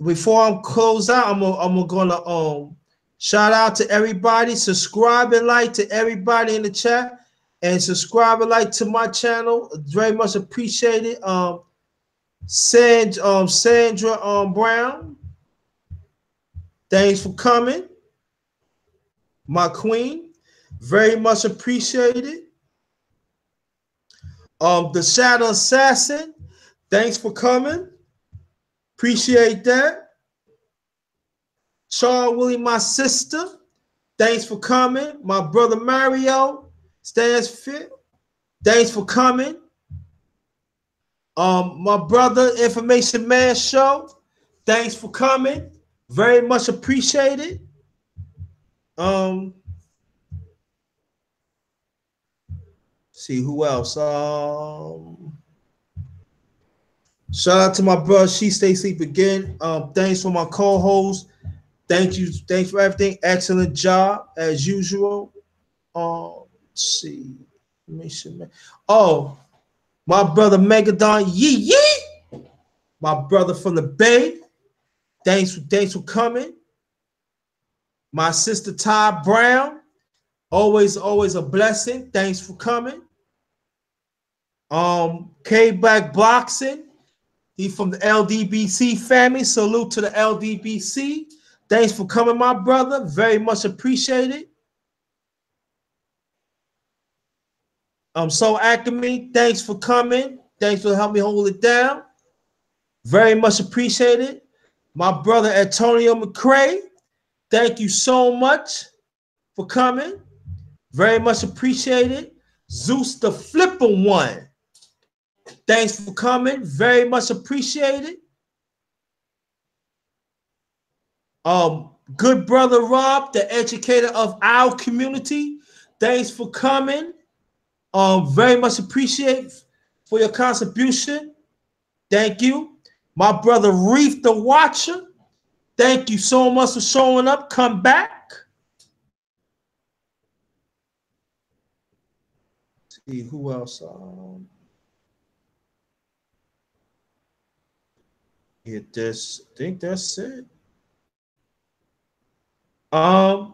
Before I close out, I'm gonna shout out to everybody, subscribe and like to everybody in the chat, and subscribe and like to my channel. Very much appreciated. Sandra Brown, thanks for coming, my queen. Very much appreciated. The Shadow Assassin, thanks for coming. Appreciate that. Charles Willie, my sister, thanks for coming. My brother Mario, stands fit. Thanks for coming. My brother Information Man Show, thanks for coming. Very much appreciated. See who else. Shout out to my brother. She Stay Sleep again. Thanks for my co-host. Thank you. Thanks for everything. Excellent job as usual. Let's see. Oh, my brother Megadon. Yee yee. My brother from the Bay. Thanks for coming. My sister Ty Brown. Always a blessing. Thanks for coming. K Back Boxing. He from the LDBC family. Salute to the LDBC. Thanks for coming, my brother. Very much appreciated. So Acme, thanks for coming. Thanks for helping me hold it down. Very much appreciated. My brother Antonio McCray, thank you so much for coming. Very much appreciated. Zeus the Flipper One, thanks for coming. Very much appreciated. Good brother Rob, the educator of our community, thanks for coming. Very much appreciate for your contribution. Thank you. My brother Reef the Watcher, thank you so much for showing up. Come back. See who else. Get this. I think that's it. And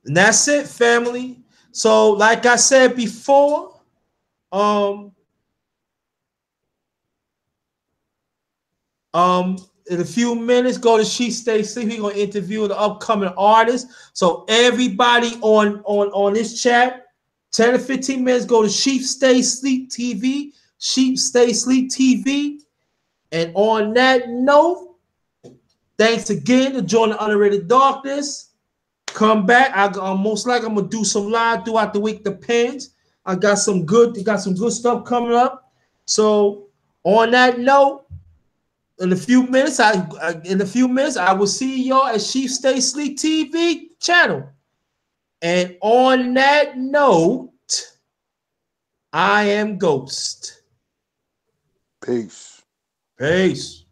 that's it, family. So, like I said before, in a few minutes, go to She Stay Sleep. We're gonna interview the upcoming artist. So everybody on this chat, 10 to 15 minutes, go to Sheep Stay Sleep TV. Sheep Stay Sleep TV. And on that note, thanks again to join the Underrated Darkness. Come back. I'm most likely I'm gonna do some live throughout the week. Depends. I got some good stuff coming up. So on that note, in a few minutes, I will see y'all at Chief Stay Sleep TV channel. And on that note, I am Ghost. Peace. Peace.